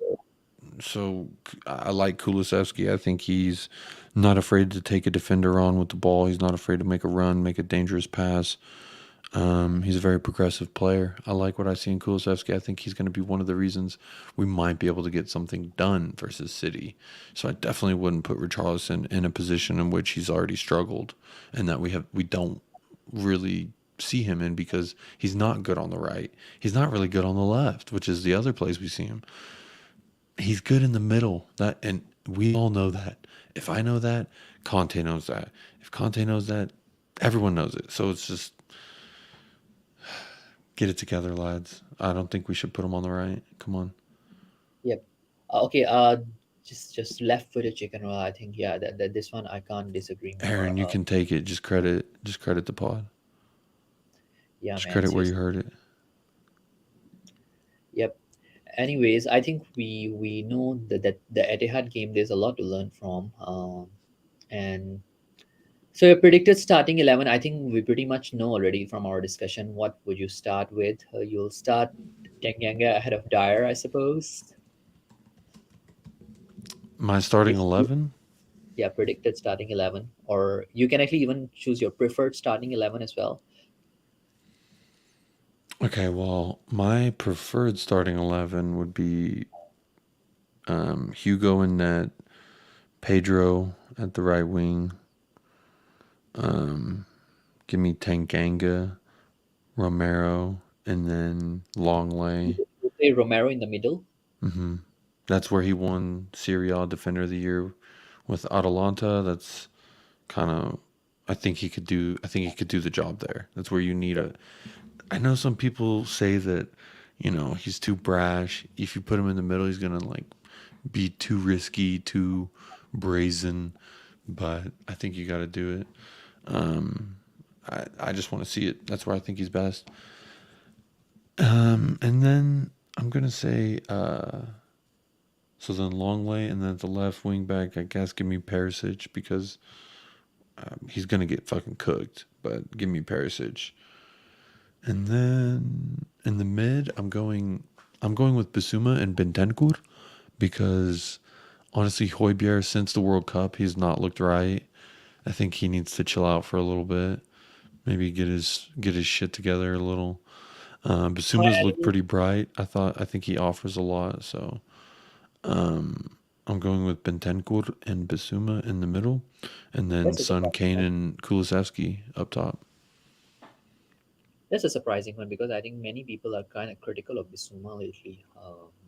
so I like Kulusevski. I think he's not afraid to take a defender on with the ball. He's not afraid to make a run, make a dangerous pass. He's a very progressive player. I like what I see in Kulusevski. I think he's going to be one of the reasons we might be able to get something done versus City. So I definitely wouldn't put Richarlison in a position in which he's already struggled and that we don't really see him in because he's not good on the right. He's not really good on the left, which is the other place we see him. He's good in the middle. That and we all know that. If I know that, Conte knows that. If Conte knows that, everyone knows it. So it's just get it together, lads. I don't think we should put him on the right. Come on, Yep. Okay. Just left-footed chicken roll. I think yeah. That this one I can't disagree more. Aaron. You can take it. Just credit the pod. Yeah, Just man. credit where you Seriously. heard it. Yep. Anyways, I think we know that the Etihad game. There's a lot to learn from. And so your predicted starting 11. I think we pretty much know already from our discussion. What would you start with? You'll start Tanganga ahead of Dyer, I suppose. My starting If 11. yeah, predicted starting 11, or you can actually even choose your preferred starting 11 as well. Okay, well, my preferred starting 11 would be Hugo in net, Pedro at the right wing. Give me Tanganga, Romero, and then Longley. You play Romero in the middle. hmm That's where he won Serie A Defender of the Year with Atalanta. That's kind of. I think he could do. I think he could do the job there. That's where you need Yep. a. I know some people say that, he's too brash. If you put him in the middle, he's gonna like be too risky, too brazen. But I think you got to do it. I just want to see it. That's where I think he's best. And then I'm gonna say so then Longley, and then at the left wing back, I guess give me Perisic because he's gonna get fucking cooked. But give me Perisic, and then in the mid, I'm going with Basuma and Bentancur because honestly, Højbjerg since the World Cup, he's not looked right. I think he needs to chill out for a little bit. Maybe get his shit together a little. Basuma's looked Well, pretty bright. I think he offers a lot. So I'm going with Bentancur and Basuma in the middle, and then that's a Son, surprising Kane, one. and Kulusevski up top. That's a surprising one because I think many people are kind of critical of Bissouma lately.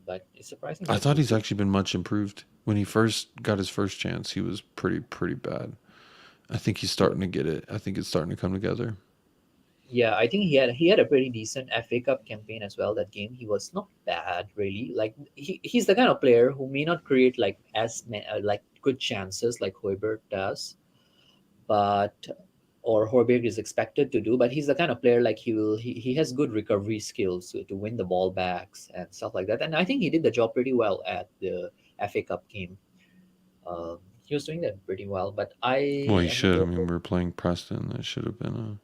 But it's surprising I that thought you he's picked. actually been much improved. When he first got his first chance, he was pretty bad. I think he's Yeah, starting to get it. I think it's starting to come together. yeah, I think he had a pretty decent FA Cup campaign as well. That game, he was not bad really. Like he's the kind of player who may not create like like good chances like Hoiberg does, but or Horberg is expected to do. But he's the kind of player like he has good recovery skills to win the ball backs and stuff like that. And I think he did the job pretty well at the FA Cup game. He was doing that pretty well. But I Well, he am should. I more mean, we're playing Preston. That should have been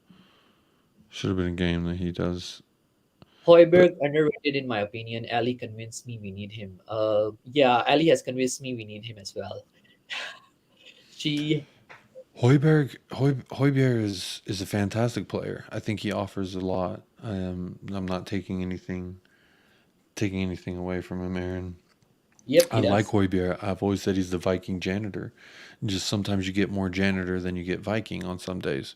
a game that he does. But Hoiberg underrated in my opinion. Ali convinced me we need him. Yeah, Ali has convinced me we need him as well. She, Hoiberg is a fantastic player. I think he offers a lot. I'm not taking anything away from him, Aaron. yep, I he like does. Højbjerg. I've always said he's the Viking janitor. Just sometimes you get more janitor than you get Viking on some days.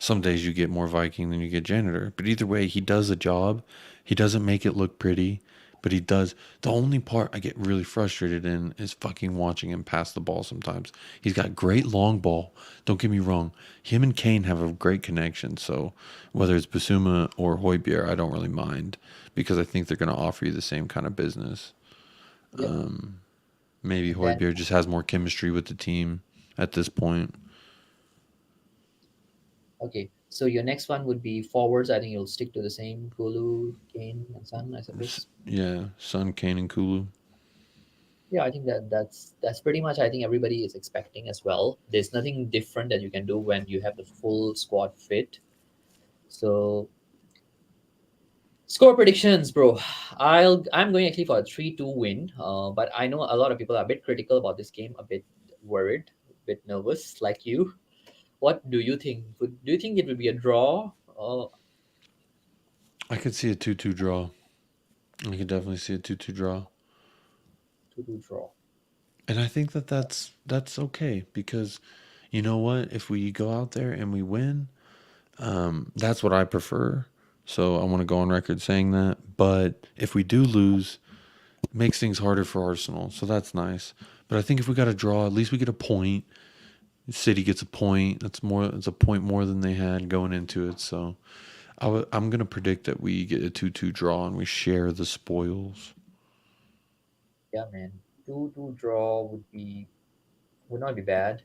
Some days you get more Viking than you get janitor. But either way, he does a job. He doesn't make it look pretty, but he does. The only part I get really frustrated in is fucking watching him pass the ball sometimes. He's got great long ball. Don't get me wrong. Him and Kane have a great connection. So whether it's Basuma or Højbjerg, I don't really mind because I think they're going to offer you the same kind of business. Yep. Maybe And then Højbjerg just has more chemistry with the team at this point. okay, so your next one would be forwards. I think you'll stick to the same Kulu, Kane, and Son, I suppose. Yeah, Son, Kane, and Kulu. Yeah, I think that's pretty much. I think everybody is expecting as well. There's nothing different that you can do when you have the full squad fit. So score predictions, bro. I'm going actually for a 3-2 win. But I know a lot of people are a bit critical about this game, a bit worried, a bit nervous, like you. What do you think? Do you think it would be a draw? I could see a 2-2 draw. I could definitely see a 2-2 draw. 2-2 draw. And I think that that's okay because you know what? If we go out there and we win, that's what I prefer. So I want to go on record saying that. But if we do lose, it makes things harder for Arsenal. So that's nice. But I think if we got a draw, at least we get a point. City gets a point. That's more. It's a point more than they had going into it. So I'm gonna predict that we get a 2-2 draw and we share the spoils. Yeah, man. 2-2 draw would not be bad.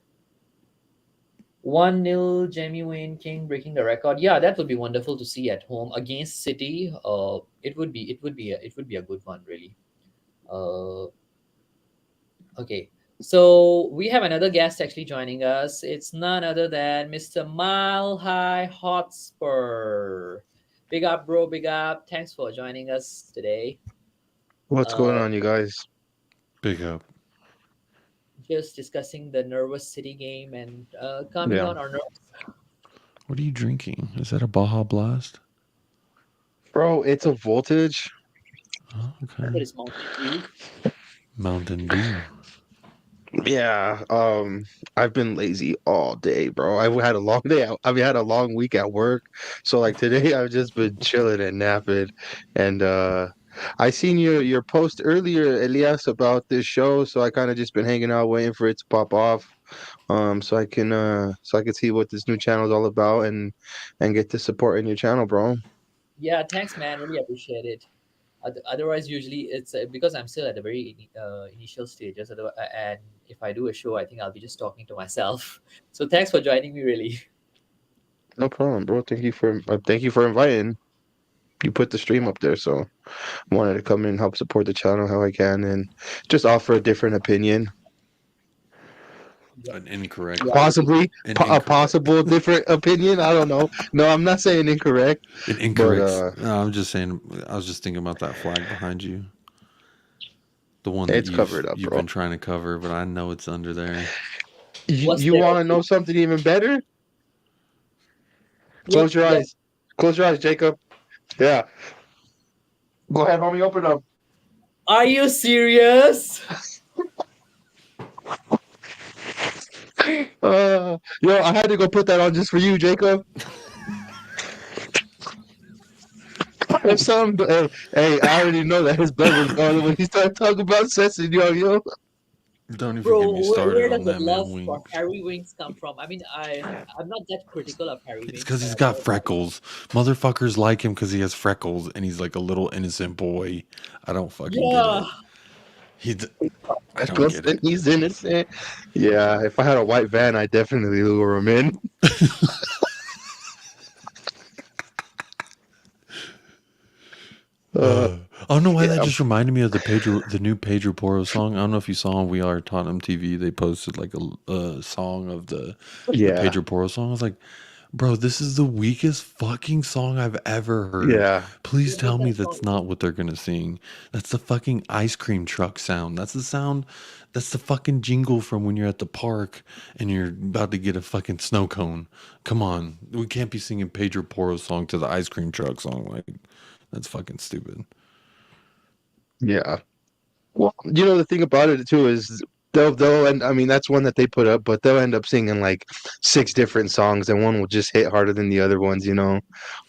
1-0 Jamie Wayne King breaking the record. Yeah, that would be wonderful to see at home against City. It would be a good one, really. Uh, okay. So we have another guest actually joining us. It's none other than Mr. Mile High Hotspur. Big up, bro. Big up. Thanks for joining us today. What's going Uh, on, you guys? Big up. just discussing the Nervous City game and calming Yeah. down our nerves. What are you drinking? Is that a Baja Blast? Bro, it's a voltage. Oh, I thought okay. it's Mountain Dew. Mountain Dew. Yeah. I've been lazy all day, bro. I've had a long day out. I've had a long week at work. So like today I've just been chilling and napping. And I seen your post earlier, Elias, about this show. So I kind of just been hanging out waiting for it to pop off. So I can see what this new channel is all about and get to support in your channel, bro. Yeah, thanks, man. Really appreciate it. Otherwise, usually it's because I'm still at the very initial stages. And if I do a show, I think I'll be just talking to myself. So thanks for joining me. Really. No problem, bro. Thank you for inviting. You put the stream up there, so I wanted to come in and help support the channel how I can and just offer a different opinion, Yeah. An incorrect. Yeah. possibly An a incorrect. possible different opinion. I don't know. No, I'm not saying incorrect, An but incorrect. No, I'm just saying. I was just thinking about that flag behind you, the one that it's you've covered up, you've bro. been trying to cover, but I know it's under there. You What's you there? want to know something even better? What? Close your Yeah. eyes. Close your eyes, Jacob. Yeah. Go ahead, homie. Open up. Are you serious? Yo, I had to go put that on just for you, Jacob. If some, hey, I already know that his blood was boiling when he started talking about Sesson, yo. Don't even get Bro, me where started does on the that love man for Wings. Harry Winks come from? I mean, I'm not that critical of Harry It's Winks, because but he's I got know that. freckles. Motherfuckers like him because he has freckles and he's like a little innocent boy. I don't fucking get Yeah. it. He's. I don't Reckless get and it. he's innocent. Yeah, if I had a white van, I'd definitely lure him in. Uh, I don't know why that yeah, just reminded me of the new Pedro Porro song. I don't know if you saw on We Are Tottenham TV. They posted like a song of the yeah, Pedro Porro song. I was like, bro, this is the weakest fucking song I've ever heard. yeah, Please What tell me that song that's is? not what they're gonna sing. That's the fucking ice cream truck sound. That's the sound. That's the fucking jingle from when you're at the park and you're about to get a fucking snow cone. Come on, we can't be singing Pedro Porro's song to the ice cream truck song. Like, that's fucking stupid. yeah. Well, the thing about it too is they'll and I mean that's one that they put up, but they'll end up singing like six different songs, and one will just hit harder than the other ones. So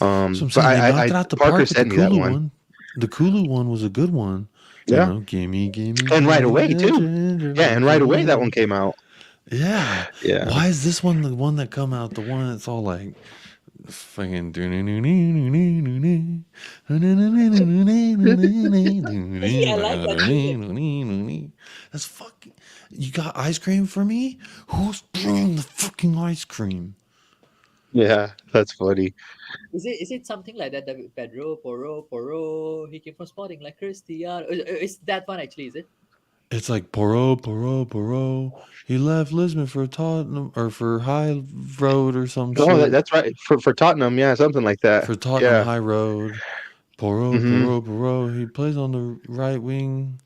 I'm But saying they knocked it out the Parker park with the sent me that Kulu one. one. The Kulu one was a good one. You Yeah, know, gimme, gimme, and right gimme away the too. Yeah, gingerbread and right away that one man. came out. Yeah. Yeah, Why is this one the one that come out? The one that's all like fucking. Actually, I like that tune. That's fucking. You got ice cream for me? Who's bringing the fucking ice cream? yeah, that's funny. Is it something like that? The Pedro Porro, he came from Sporting like Cristiano. Is that one actually? Is it? It's like Poro, Poro, Poro. He left Lisbon for Tottenham or for High Road or some No, shit. that's right for Tottenham. Yeah, something like that. For Tottenham Yeah. High Road. Poro, hmm Poro, Poro. He plays on the right wing.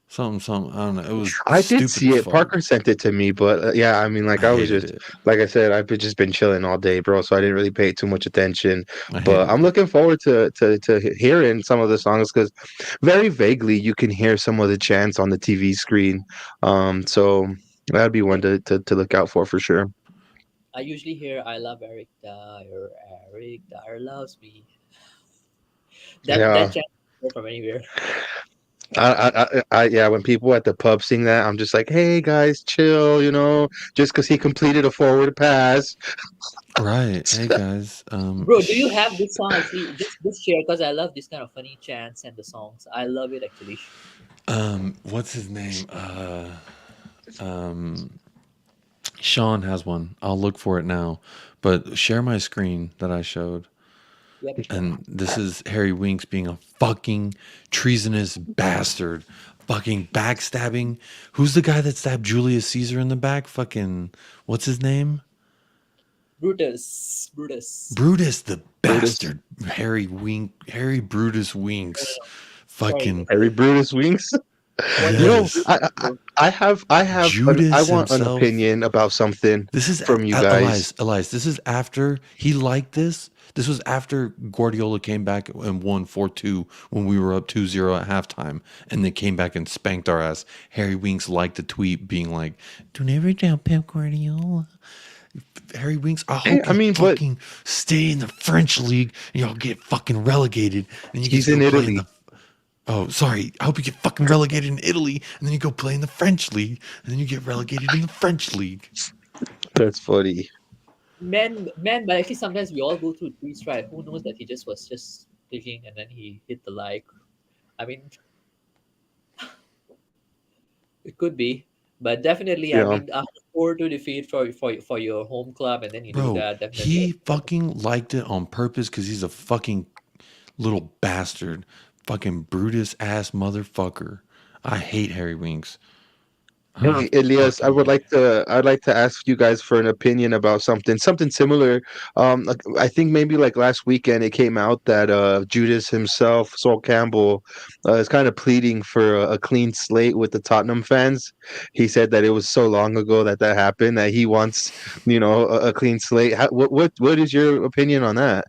Something, something. I don't know. It was I did stupid see as it. fuck. Parker sent it to me, but yeah, I mean, I like I was hated just, it. like I said, just been chilling all day, bro. So I didn't really pay too much attention. I But hated I'm it. looking forward to hearing some of the songs because very vaguely you can hear some of the chants on the TV screen. So that'd be one I to look out for sure. I usually hear "I love Eric Dyer." Eric Dyer loves me. That Yeah. chant from anywhere. Yeah, when people at the pub sing that, I'm just like, hey guys, chill, just because he completed a forward pass. Right. Hey guys. Bro, do you have this song actually? Just share because I love this kind of funny chants and the songs. I love it actually. What's his name? Um, Sean has one. I'll look for it now. But share my screen that I showed. Yep, sure. And this is Harry Winks being a fucking treasonous bastard. Fucking backstabbing. Who's the guy that stabbed Julius Caesar in the back? Fucking, what's his name? Brutus, Brutus. Brutus the Brutus, bastard. Harry Brutus No, no, Winks. no. Sorry, Fucking, Harry Brutus Winks. what You what know, yes. I Judas want an himself. opinion about something This is from you guys. Elias. This is after he liked this. This was after Guardiola came back and won 4-2 when we were up 2-0 at halftime, and they came back and spanked our ass. Harry Winks liked a tweet being like, "Do never doubt Pep Guardiola." Harry Winks, I Hey, hope I you mean, but fucking stay in the French league and y'all get fucking relegated, and you get he's to in go play in Italy. the. Oh, sorry. I hope you get fucking relegated in Italy, and then you go play in the French league, and then you get relegated in the French league. That's funny. man, but actually sometimes we all go through tweets, right? Who knows that he just was just clicking and then he hit the like. I mean, it could be, but definitely, I Yeah. mean, after 4-2 defeat for your home club, and then you do Bro, that, definitely. he fucking liked it on purpose because he's a fucking little bastard. Fucking Brutus ass motherfucker. I hate Harry Winks. I Hey, Elias, fucking hate. I'd like to ask you guys for an opinion about something similar. Like, I think maybe like last weekend it came out that Judas himself, Saul Campbell, is kind of pleading for a clean slate with the Tottenham fans. He said that it was so long ago that happened that he wants, a clean slate. What is your opinion on that?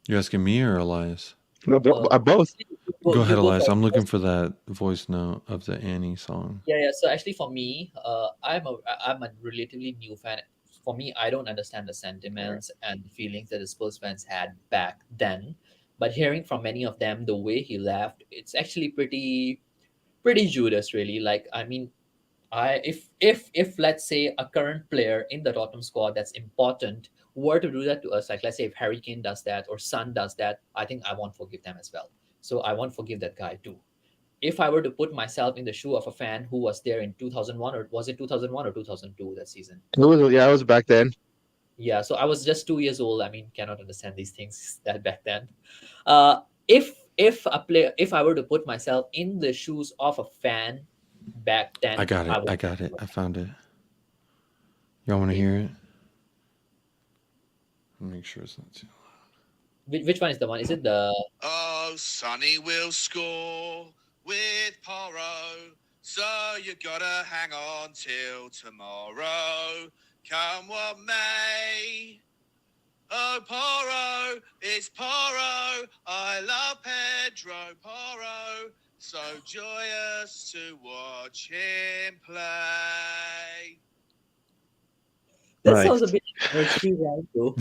You asking me or Elias? No, Uh, both. Go you ahead, go Elias. first. I'm looking for that voice note of the Annie song. Yeah, yeah. So actually, for me, I'm a relatively new fan. For me, I don't understand the sentiments and feelings that the Spurs fans had back then. But hearing from many of them, the way he left, it's actually pretty Judas, really. Like, I mean, I if let's say a current player in the Tottenham squad that's important were to do that to us, like let's say if Harry Kane does that or Son does that, I think I won't forgive them as well. So I won't forgive that guy too. If I were to put myself in the shoe of a fan who was there in 2001, or was it 2001 or 2002 that season? It was back then. Yeah, so I was just 2 years old. I mean, cannot understand these things that back then. If I were to put myself in the shoes of a fan back I then, got I it. would. I got it. I found it. Y'all want to hear it? Make sure it's not too. Which one is the one? Is it the? Oh, Sonny will score with Porro, so you gotta hang on till tomorrow. Come what may. Oh, Porro, it's Porro. I love Pedro Porro. So joyous to watch him play. That Nice. sounds a bit nursery rhyme though.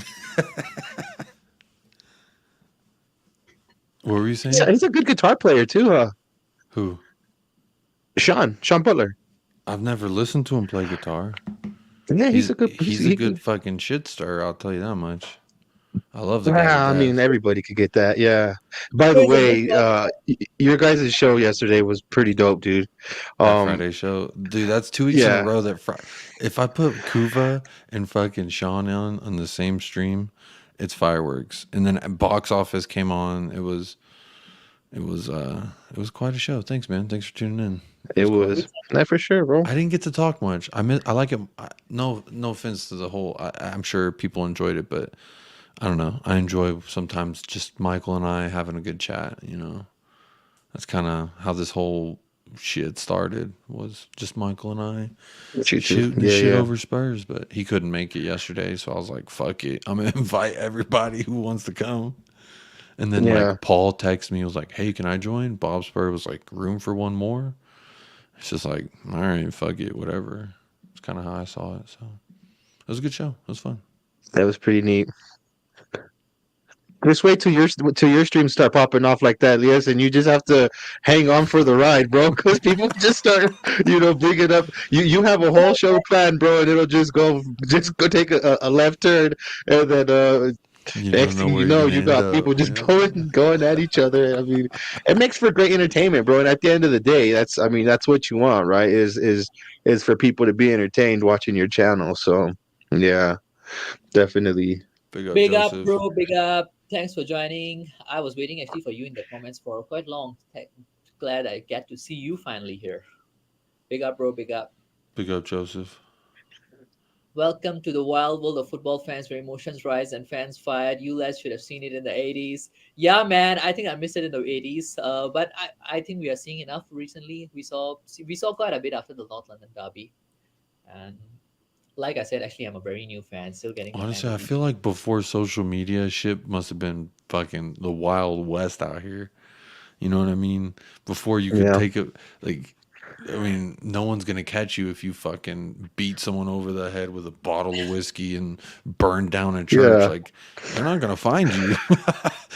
What were you He's saying? he's a good guitar player too, huh? Who? Sean Butler. I've never listened to him play guitar. Yeah, he's He's a good. he's a good fucking shit stir. I'll tell you that much. I love the guy to Yeah, I mean, death. everybody could get that. Yeah. By the There's a good way, one. your guys' show yesterday was pretty dope, dude. That Um, Friday show, dude. That's 2 weeks in a yeah, row. If I put Kuva and fucking Sean on the same stream, it's fireworks. And then box office came on. It was quite a show. Thanks, man. Thanks for tuning in. It it was quite. was. Not for sure, bro. I didn't get to talk much. I like it. No offense to the whole. I'm sure people enjoyed it, but I don't know. I enjoy sometimes just Michael and I having a good chat. That's kind of how this whole shit started. Was just Michael and I Choo-choo. shooting the Yeah, shit yeah. over Spurs, but he couldn't make it yesterday, so I was like, "Fuck it, I'm gonna invite everybody who wants to come." And then Yeah. like Paul texted me, he was like, "Hey, can I join?" Bob Spur was like, "Room for one more." It's just like, all right, fuck it, whatever. It's kind of how I saw it. So it was a good show. It was fun. That was pretty neat. Just wait till your streams start popping off like that, Elias, and you just have to hang on for the ride, bro. Because people just start, bringing up. You have a whole show planned, bro, and it'll just go take a left turn, and then You next don't know thing you where you're know, gonna you end got up. people just Yeah. going at each other. I mean, it makes for great entertainment, bro. And at the end of the day, that's what you want, right? Is for people to be entertained watching your channel. So yeah, definitely. Big up, Big up, Joseph. bro. Big up. Thanks for joining. I was waiting actually for you in the comments for quite long. Glad I get to see you finally here. Big up, bro. Big up. Big up, Joseph. Welcome to the wild world of football fans where emotions rise and fans fight. You lads should have seen it in the 80s. Yeah, man, I think I missed it in the 80s. But I think we are seeing enough recently. We saw quite a bit after the North London derby. And like I said, actually, I'm a very new fan, still getting the hang Honestly, of I each. feel like before social media, shit must have been fucking the Wild West out here. You know what I mean? Before you could Yeah, take it, like, I mean, no one's gonna catch you if you fucking beat someone over the head with a bottle of whiskey and burn down a church. yeah. Like, they're not gonna find you.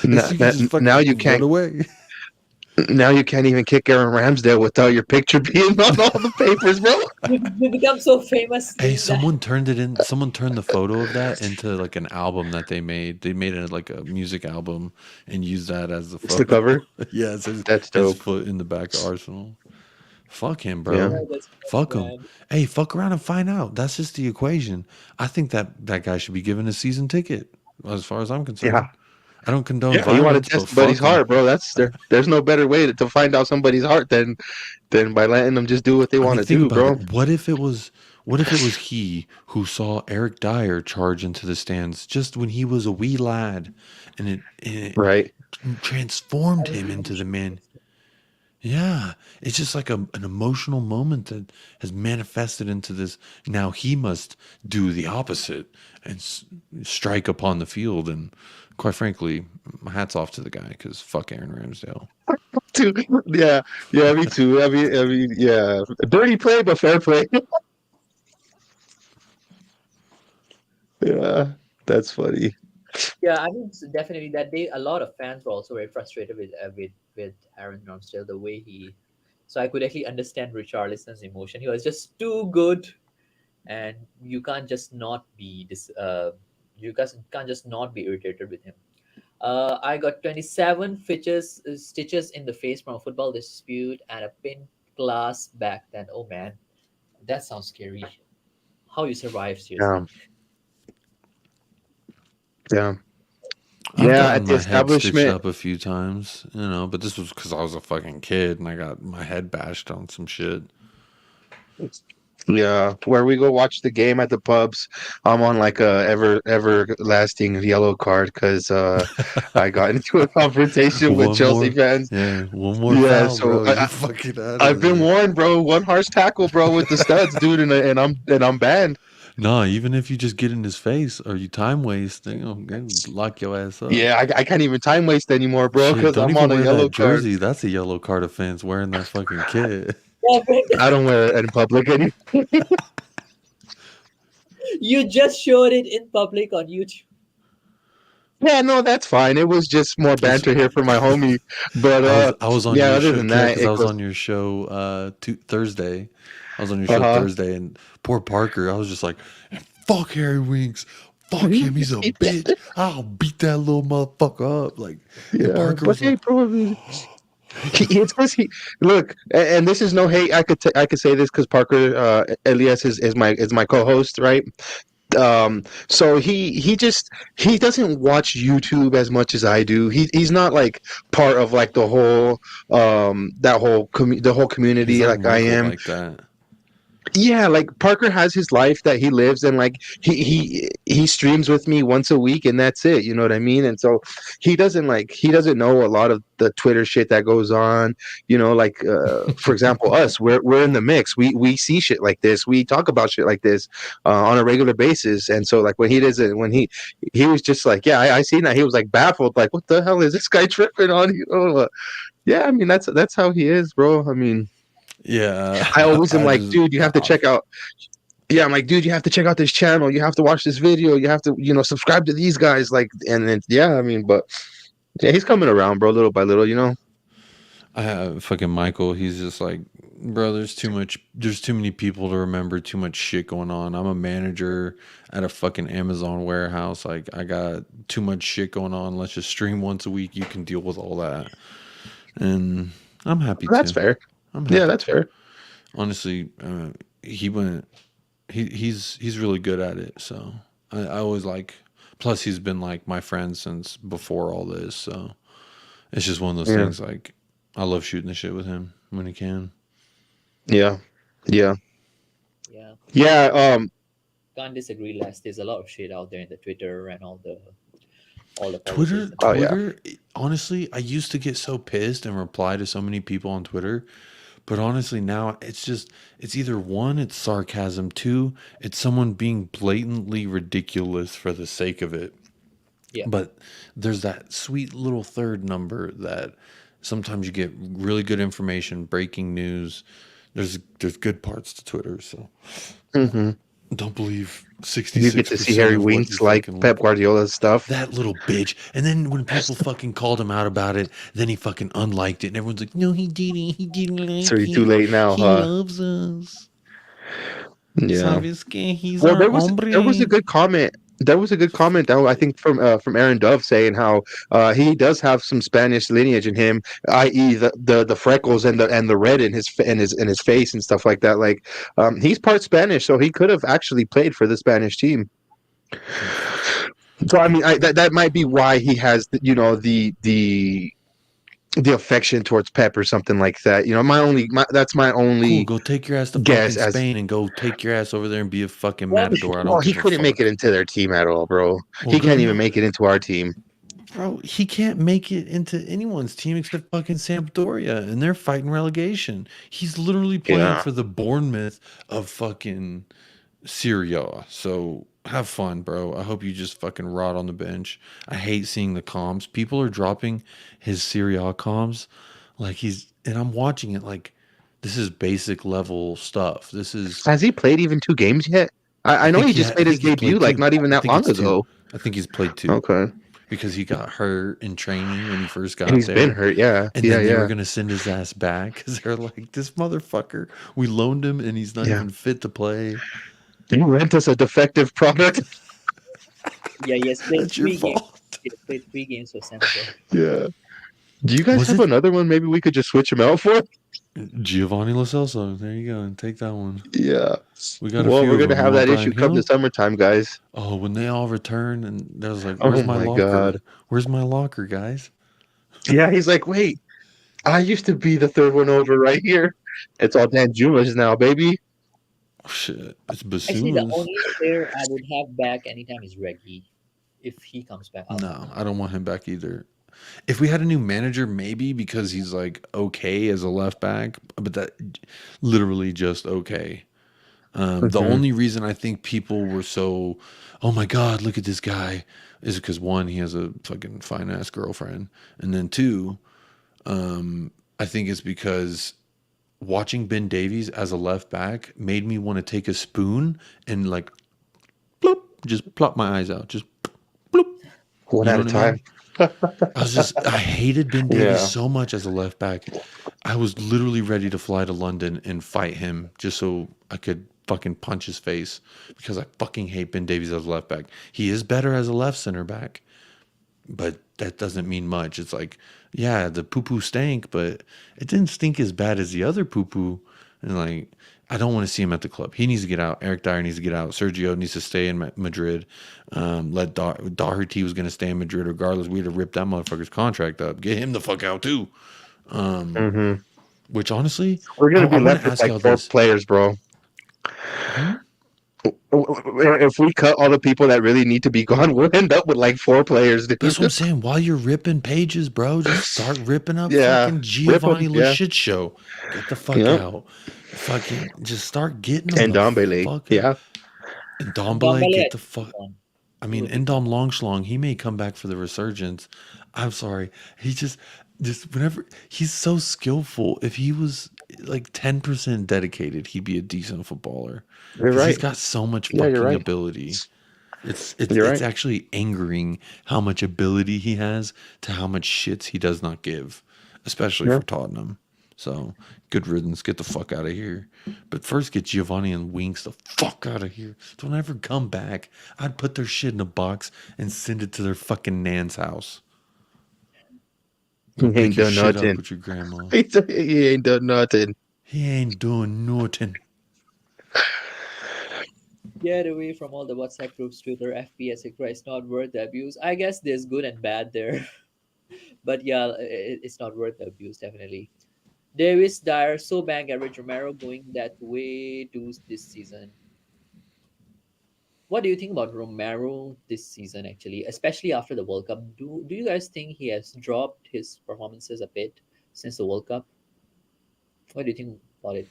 Now, You can just now fucking you run can't. away. Now you can't even kick Aaron Ramsdale without your picture being on all the papers, bro. We become so famous Hey, doing that. someone turned it in. Someone turned the photo of that into like an album that they made. They made it like a music album and used that as the It's the photo. cover. Yeah, it's That's his dope. foot in the back of Arsenal. Fuck him, Yeah. bro. Yeah, that's funny, Fuck him. man. Hey, fuck around and find out. That's just the equation. I think that guy should be given a season ticket. As far as I'm Yeah. concerned, I don't condone Yeah. You want to violence, test but somebody's fuck him. heart, bro. There's no better way to find out somebody's heart than by letting them just do what they I want mean, to think do, about bro. it. What if it was he who saw Eric Dyer charge into the stands just when he was a wee lad, and it Right. transformed him Everything into the emotional. man. Yeah, it's just like an emotional moment that has manifested into this. Now he must do the opposite and strike upon the field. And quite frankly, my hat's off to the guy because fuck Aaron Ramsdale. Too. Yeah. Yeah. Me too. I mean, yeah. Dirty play, but fair play. Yeah. That's funny. Yeah, I mean, definitely that day, a lot of fans were also very frustrated with Aaron Ramsdale, the way he. So I could actually understand Richarlison's emotion. He was just too good, and you can't just not be this. You guys can't just not be irritated with him. I got 27 stitches in the face from a football dispute and a pin glass back then. Oh man, that sounds scary. How you survive, seriously. Yeah. Yeah. I've Yeah. At gotten the my head stitched establishment. up a few times, but this was because I was a fucking kid and I got my head bashed on some shit. Yeah, where we go watch the game at the pubs, I'm on like a everlasting yellow card because I got into a confrontation with One Chelsea more, fans. yeah, one more Yeah, foul, so bro. I, You're fucking out of I've been there. warned, bro. One harsh tackle, bro, with the studs, dude, and I'm banned. No, even if you just get in his face or you time waste, they gonna lock your ass up. Yeah, I can't even time waste anymore, bro, Shit, because don't I'm even on a wear yellow that card. jersey. That's a yellow card offense wearing that fucking kit. Yeah, Brendan, I don't wear it in public anymore. you just showed it in public on YouTube. Yeah, no, that's fine. It was just more It's banter here for my homie, but I was on yeah. your Other show, than yeah, that, because I it was goes. on your show Thursday. I was on your show Uh Thursday, and poor Parker, I was just like, "Fuck Harry Winks, fuck him, he's a bitch. I'll beat that little motherfucker up." Like, and Yeah, Parker but was hey, like, bro, I mean, it's because he look, and this is no hate. I could say this because Parker Elias is my co-host, right? So he doesn't watch YouTube as much as I do. He's not like part of like the whole he's community like like I Michael, am. like that. Yeah, like Parker has his life that he lives, and like he streams with me once a week, and that's it. You know what I mean? And so he doesn't know a lot of the Twitter shit that goes on. Like for example, us, we're in the mix. We see shit like this. We talk about shit like this on a regular basis. And so like when he was just like, yeah, I seen that. He was like baffled, like, what the hell is this guy tripping on? Yeah, I mean that's how he is, bro. I mean. Yeah, I always am I like, just, dude, you have to check out. yeah, I'm like, dude, you have to check out this channel. You have to watch this video. You have to, subscribe to these guys. Like, and then yeah, I mean, but yeah, he's coming around, bro, little by little. I have fucking Michael. He's just like, bro, there's too much. There's too many people to remember. Too much shit going on. I'm a manager at a fucking Amazon warehouse. Like, I got too much shit going on. Let's just stream once a week. You can deal with all that, and I'm happy That's to. fair. I'm Yeah, happy. that's fair. Honestly, he went. He's really good at it. So I always like. Plus, he's been like my friend since before all this. So it's just one of those Yeah, things. Like, I love shooting the shit with him when he can. yeah, yeah, Yeah, yeah. can't disagree less. There's a lot of shit out there in the Twitter and all the politics Twitter, and Oh all. yeah. Twitter. Honestly, I used to get so pissed and reply to so many people on Twitter, but honestly now it's either one, it's sarcasm, two, it's someone being blatantly ridiculous for the sake of it. Yeah, But there's that sweet little third number that sometimes you get really good information, breaking news. There's good parts to Twitter, so hmm don't believe You get to see 66% Harry of what you Winks like fucking Pep look. Guardiola's stuff. That little bitch. And then when people fucking called him out about it, then he fucking unliked it. And everyone's like, no, he didn't. He didn't It's like already too it. late now, He huh? loves us. Yeah. Sabes que he's Well, our there was a hombre. good comment. There was a good comment that I think from Aaron Dove saying how he does have some Spanish lineage in him, i.e. the freckles and the red in his face and stuff like that. Like he's part Spanish, so he could have actually played for the Spanish team. So I mean, that might be why he has the affection towards Pep or something like that. That's my Cool, only go take your ass to guess fucking as Spain and go take your ass over there and be a fucking well, matador. I well, don't he give a couldn't make it fuck. into their team at all, bro. Well, He go can't even no, make it into our team. bro. He can't make it into anyone's team except fucking Sampdoria, and they're fighting relegation. He's literally playing Yeah. for the Bournemouth of fucking Syria. So have fun, bro. I hope you just fucking rot on the bench. I hate seeing the comms. People are dropping his Syria comms like and I'm watching it like this is basic level stuff. This is, Has he played even 2 games yet? I know he just I made his think he's debut played like two. not even I that think long it's two. ago. I think he's played two Okay. because he got hurt in training when he first And got he's been there. hurt, yeah. And Yeah, then they were yeah. going to send his ass back because they're like, this motherfucker, we loaned him and he's not Yeah. even fit to play. You rent us a defective product? yeah, he has played That's your 3 games. fault. He has played 3 games for Sampdoria. Yeah. Do you guys Was have it another one maybe we could just switch him out for? Giovanni Lo Celso? There you go. And take that one. Yeah. We got a Well, few we're of gonna them. You have want that Brian issue come the Hill? summertime, guys. Oh, when they all return and there's like, Oh where's my my locker? god. Where's my locker, guys? Yeah, he's like, wait, I used to be the third one over right here. It's all Dan Juma's now, baby. Oh, shit. It's Actually, the Basumas. only player I would have back anytime is Reggie. If he comes back, I'll have No, him. I don't want him back either. If we had a new manager, maybe because he's like okay as a left back, but that literally just okay. The hmm only reason I think people were so, oh my God, look at this guy, is because one, he has a fucking fine ass girlfriend. And then two, I think it's because watching Ben Davies as a left back made me want to take a spoon and like, bloop, just plop my eyes out. Just bloop. One You know at a what I time. mean? I hated Ben Davies Yeah. so much as a left back. I was literally ready to fly to London and fight him just so I could fucking punch his face because I fucking hate Ben Davies as a left back. He is better as a left center back, but that doesn't mean much. It's like, yeah, the poo poo stank, but it didn't stink as bad as the other poo poo. And like, I don't want to see him at the club. He needs to get out. Eric Dyer needs to get out. Sergio needs to stay in Madrid. Doherty was going to stay in Madrid regardless. We'd have ripped that motherfucker's contract up. Get him the fuck out too. hmm Which honestly, We're I, gonna I be want left to with ask like y'all four this. players, bro. Hmm? If we cut all the people that really need to be gone, we'll end up with like 4 players, That's dude. what I'm saying. While you're ripping pages, bro, just start ripping up Yeah. fucking Rip them. Giovanni Yeah. Shit Show. Get the fuck Yep. out. Fucking just start getting them And the Dombele. fuck out. Yeah. And And Dombele, Dombele, get I the think, fuck. on. I He mean, will be Endom fine. Longschlong, he may come back for the resurgence. I'm sorry. He just whenever he's so skillful. If he was like 10% dedicated, he'd be a decent footballer You're because he's right. got so much Yeah, you're fucking right. ability. It's You're it's right. actually angering how much ability he has to how much shits he does not give, especially Yeah. for Tottenham. So good riddance, get the fuck out of here. But first, get Giovanni and Winks the fuck out of here. Don't ever come back. I'd put their shit in a box and send it to their fucking nan's house. He Go pick ain't your done shit up nothing. with your grandma. He ain't done nothing. He ain't doing nothing. Get away from all the WhatsApp groups, Twitter, FPS, etc. It's not worth the abuse. I guess there's good and bad there, but yeah, it's not worth the abuse definitely. Davis Dyer, so bang average Romero going that way to this season. What do you think about Romero this season, actually, especially after the World Cup? Do you guys think he has dropped his performances a bit since the World Cup? What do you think about it,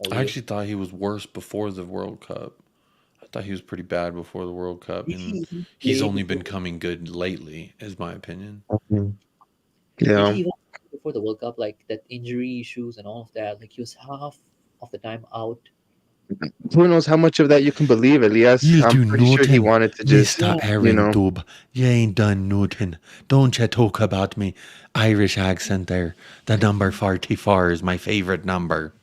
I Olio? actually thought he was worse before the World Cup. I thought he was pretty bad before the World Cup, Did and he even he's play only before? been coming good lately, is my opinion. Mhm. Did he Yeah. even play before the World Cup, like that injury issues and all of that? Like he was half of the time out. Who knows how much of that you can believe, Elias? You'll I'm do pretty sure he nothing, wanted to just, Mr. Yeah, you know, Dub. You ain't done nothing. Don't you talk about me Irish accent there. The number 44 is my favorite number.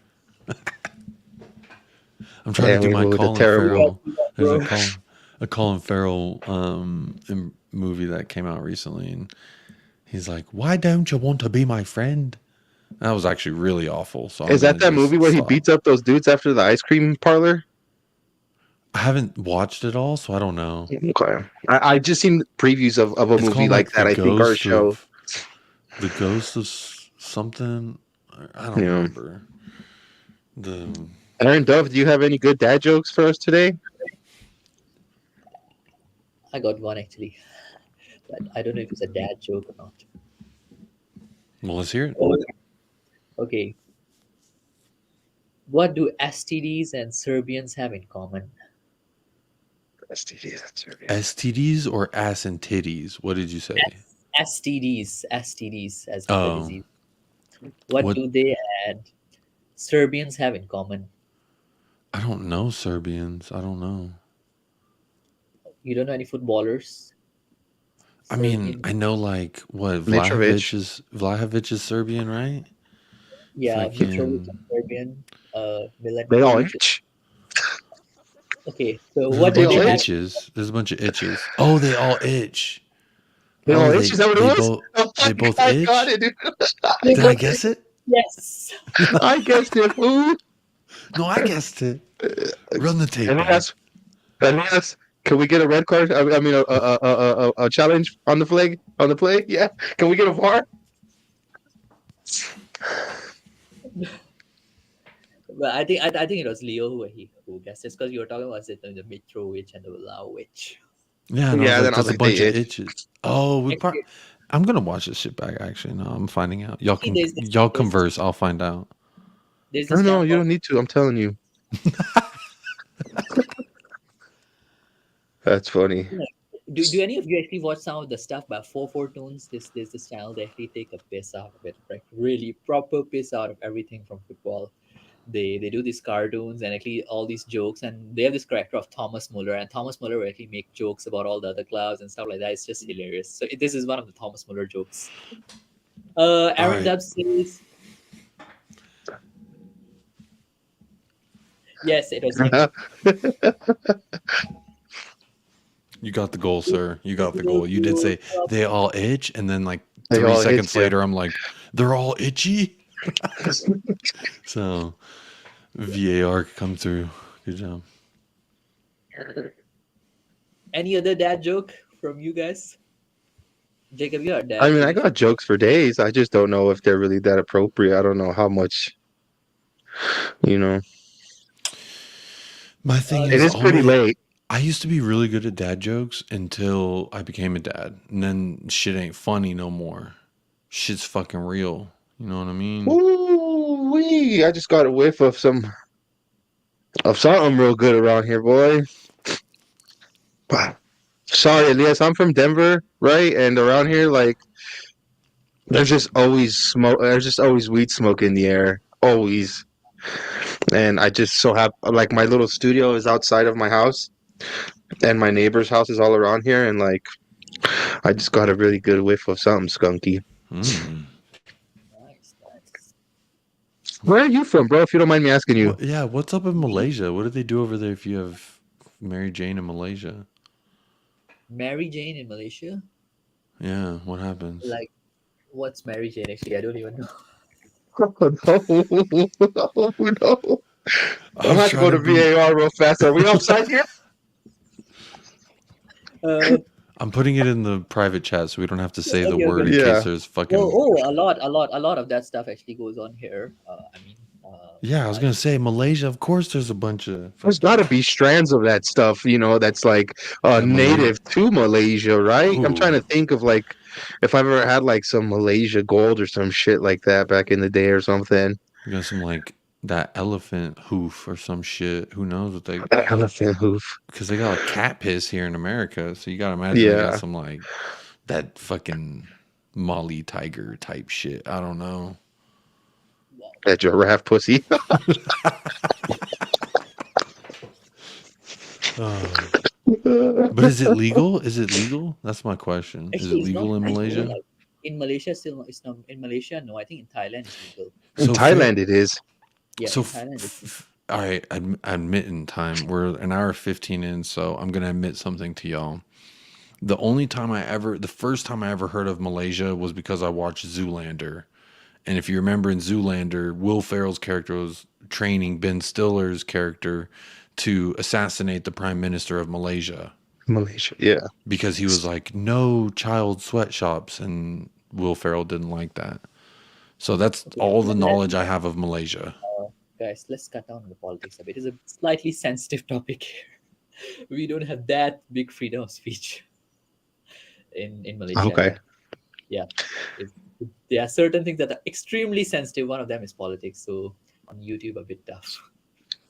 I'm trying to and do we my with the Colin do terrible. that, Farrell. do that, There's bro. A Colin Farrell movie that came out recently, and he's like, "Why don't you want to be my friend?" That was actually really awful. So I'm Is gonna that movie just where he stop. beats up those dudes after the ice cream parlor? I haven't watched it all, so I don't know. Okay. I just seen previews of a It's movie called like like that, I think, or a show. the ghost of something. I don't Yeah. remember. The Aaron Dove, do you have any good dad jokes for us today? I got one actually, but I don't know if it's a dad joke or not. well, let's hear it. Okay, what do STDs and Serbians have in common? STDs, that's right. STDs or ass and titties? What did you say? STDs as in the Oh, disease. What what? do they and Serbians have in common? I don't know Serbians. I don't know. You don't know any footballers? I mean, Serbian? I know like what Mitrovic. Vlahovic is Serbian, right? Yeah, Mitrovic is Fucking Serbian. They all Milenkovic is. itch. Okay, so there's a what do They bunch they all of have? itch. itches. There's a bunch of itches. Oh, they all itch. They Oh, all itch. Is that what it was? Oh, they both I got itch. it, dude. They Did I both. guess it? Yes. I guessed it, fool. No, I guessed it. Run the tape back. Elias, Elias, can we get a red card? I mean, a challenge on the flag on the play. Yeah, can we get a VAR? But I think it was Leo who guessed this because you were talking about the Mitrovic and the Vlahovic. Yeah, and I was Yeah, like, then I was there's a like, they bunch of itch. itches. Oh, Actually, I'm gonna watch this shit back. Actually, no, I'm finding out. actually Y'all converse. I'll find out. there's No, this no, channel you called. don't need to. I'm telling you. That's funny. Do any of you actually watch some of the stuff by 4 Toons? There's this channel they actually take a piss out of it, like really proper piss out of everything from football. They do these cartoons and actually all these jokes, and they have this character of Thomas Muller, and Thomas Muller will actually make jokes about all the other clubs and stuff like that. It's just hilarious. So this is one of the Thomas Muller jokes. All Aaron right, Dubs says yes, it was him. you got the goal, sir. You got the goal. You did say they all itch, and then like They 3 seconds itch, yeah. later, I'm like, they're all itchy. So VAR could come through. Good job. Any other dad joke from you guys? Jacob, you're a I dad mean, too. I You got jokes for days. I just don't know if they're really that appropriate. I don't know how much, you know. My thing It is is pretty always. late. I used to be really good at dad jokes until I became a dad, and then shit ain't funny no more. Shit's fucking real. You know what I mean? Ooh wee! I just got a whiff of something real good around here, boy. Wow. Sorry, Elias. I'm from Denver, right? And around here, like, there's just always smoke. There's just always weed smoke in the air. always. And I just so have like my little studio is outside of my house, and my neighbor's house is all around here, and like I just got a really good whiff of something skunky. Mm. Nice, nice. Where are you from, bro? If you don't mind me asking you. What? Yeah. What's up in Me, Malaysia? What do they do over there if you have Mary Jane in Malaysia? Mary Jane in Malaysia. Yeah. What happens? Like, what's Mary Jane actually? I don't even know. Oh no! Oh no! I I'm gonna was have to trying go to to be. VAR real fast. Are we offside here? Uh, I'm putting it in the private chat so we don't have to say the okay, okay, word in okay. Yeah. case there's Well, fucking. oh, a lot of that stuff actually goes on here. I mean, Yeah, I was I, gonna say Malaysia. Of course, there's a bunch of There's got fucking. to be strands of that stuff, that's like Yeah, Malay. native to Malaysia, right? I'm trying Ooh, to think of like if I've ever had like some Malaysia gold or some shit like that back in the day or something. we got some like that elephant hoof or some shit. Who knows what they? That elephant hoof. Because they got like cat piss here in America, so you gotta imagine they got Yeah, some like that fucking Molly tiger type shit. I don't know. wow. that giraffe pussy. Uh, but is it legal? Is it legal? That's my question. Is Actually, it it's not legal in legal. Malaysia? Like in Malaysia, still not, it's not. In Malaysia, no. I think in Thailand it's legal. In So fair. Thailand, it is. Yeah, So in Thailand it's legal. all right. Admit in time. We're an hour 15 in, so I'm gonna admit something to y'all. The first time I ever heard of Malaysia was because I watched Zoolander. And if you remember in Zoolander, Will Ferrell's character was training Ben Stiller's character to assassinate the prime minister of Malaysia Malaysia, yeah. because he was like, no child sweatshops. And Will Ferrell didn't like that. So that's Okay, all the let, knowledge I have of Malaysia. guys, let's cut down on the politics a bit. It's a slightly sensitive topic here. We don't have that big freedom of speech in Malaysia. Okay. Yeah, it, there are certain things that are extremely sensitive. One of them is politics. So on YouTube, a bit tough.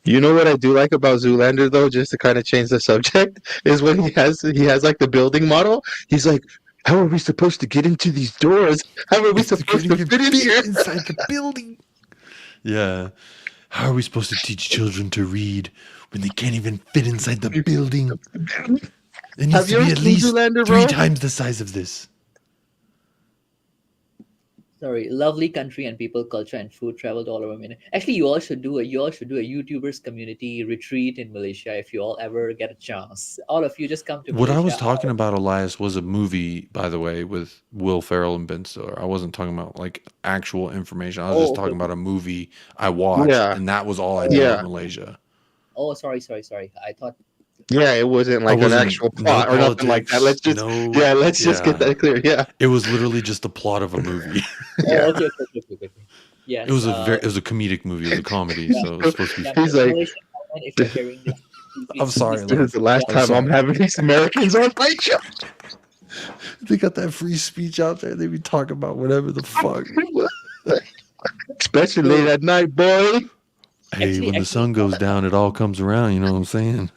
You know what I do like about Zoolander though, just to kind of change the subject, is when he has like the building model. He's like, "How are we supposed to get into these doors? How are we If they supposed couldn't to even fit in fit here?" inside the building. Yeah. How are we supposed to teach children to read when they can't even fit inside the building? It needs Have to you be ever at seen least Zoolander, 3 bro? times the size of this. Sorry, lovely country and people, culture and food traveled all over Malaysia. Actually, you all should do a YouTubers community retreat in Malaysia if you all ever get a chance. All of you just come to What I was Malaysia. talking about, Elias, was a movie, by the way, with Will Ferrell and Ben Stiller. I wasn't talking about like actual information. I was just Oh, okay. talking about a movie I watched, Yeah, and that was all I knew of yeah, Malaysia. Oh, sorry. I thought yeah. It wasn't I like an wasn't actual no plot or nothing like that. politics, no, Let's just get yeah. that clear. Yeah. It was literally just the plot of a movie. Yeah. Oh, okay. It was Yes. it was a comedic movie. It was a comedy, Yeah, so it was supposed to be. yeah. He's like, Malaysian Thailand, if you're hearing this, I'm sorry, please "This is Elias. the last I'm time I'm sorry. having these Americans on my show." They got that free speech out there. They be talking about whatever the fuck. Especially late so at night, boy. Hey, when the actually, sun goes down, it all comes around. You know what I'm saying?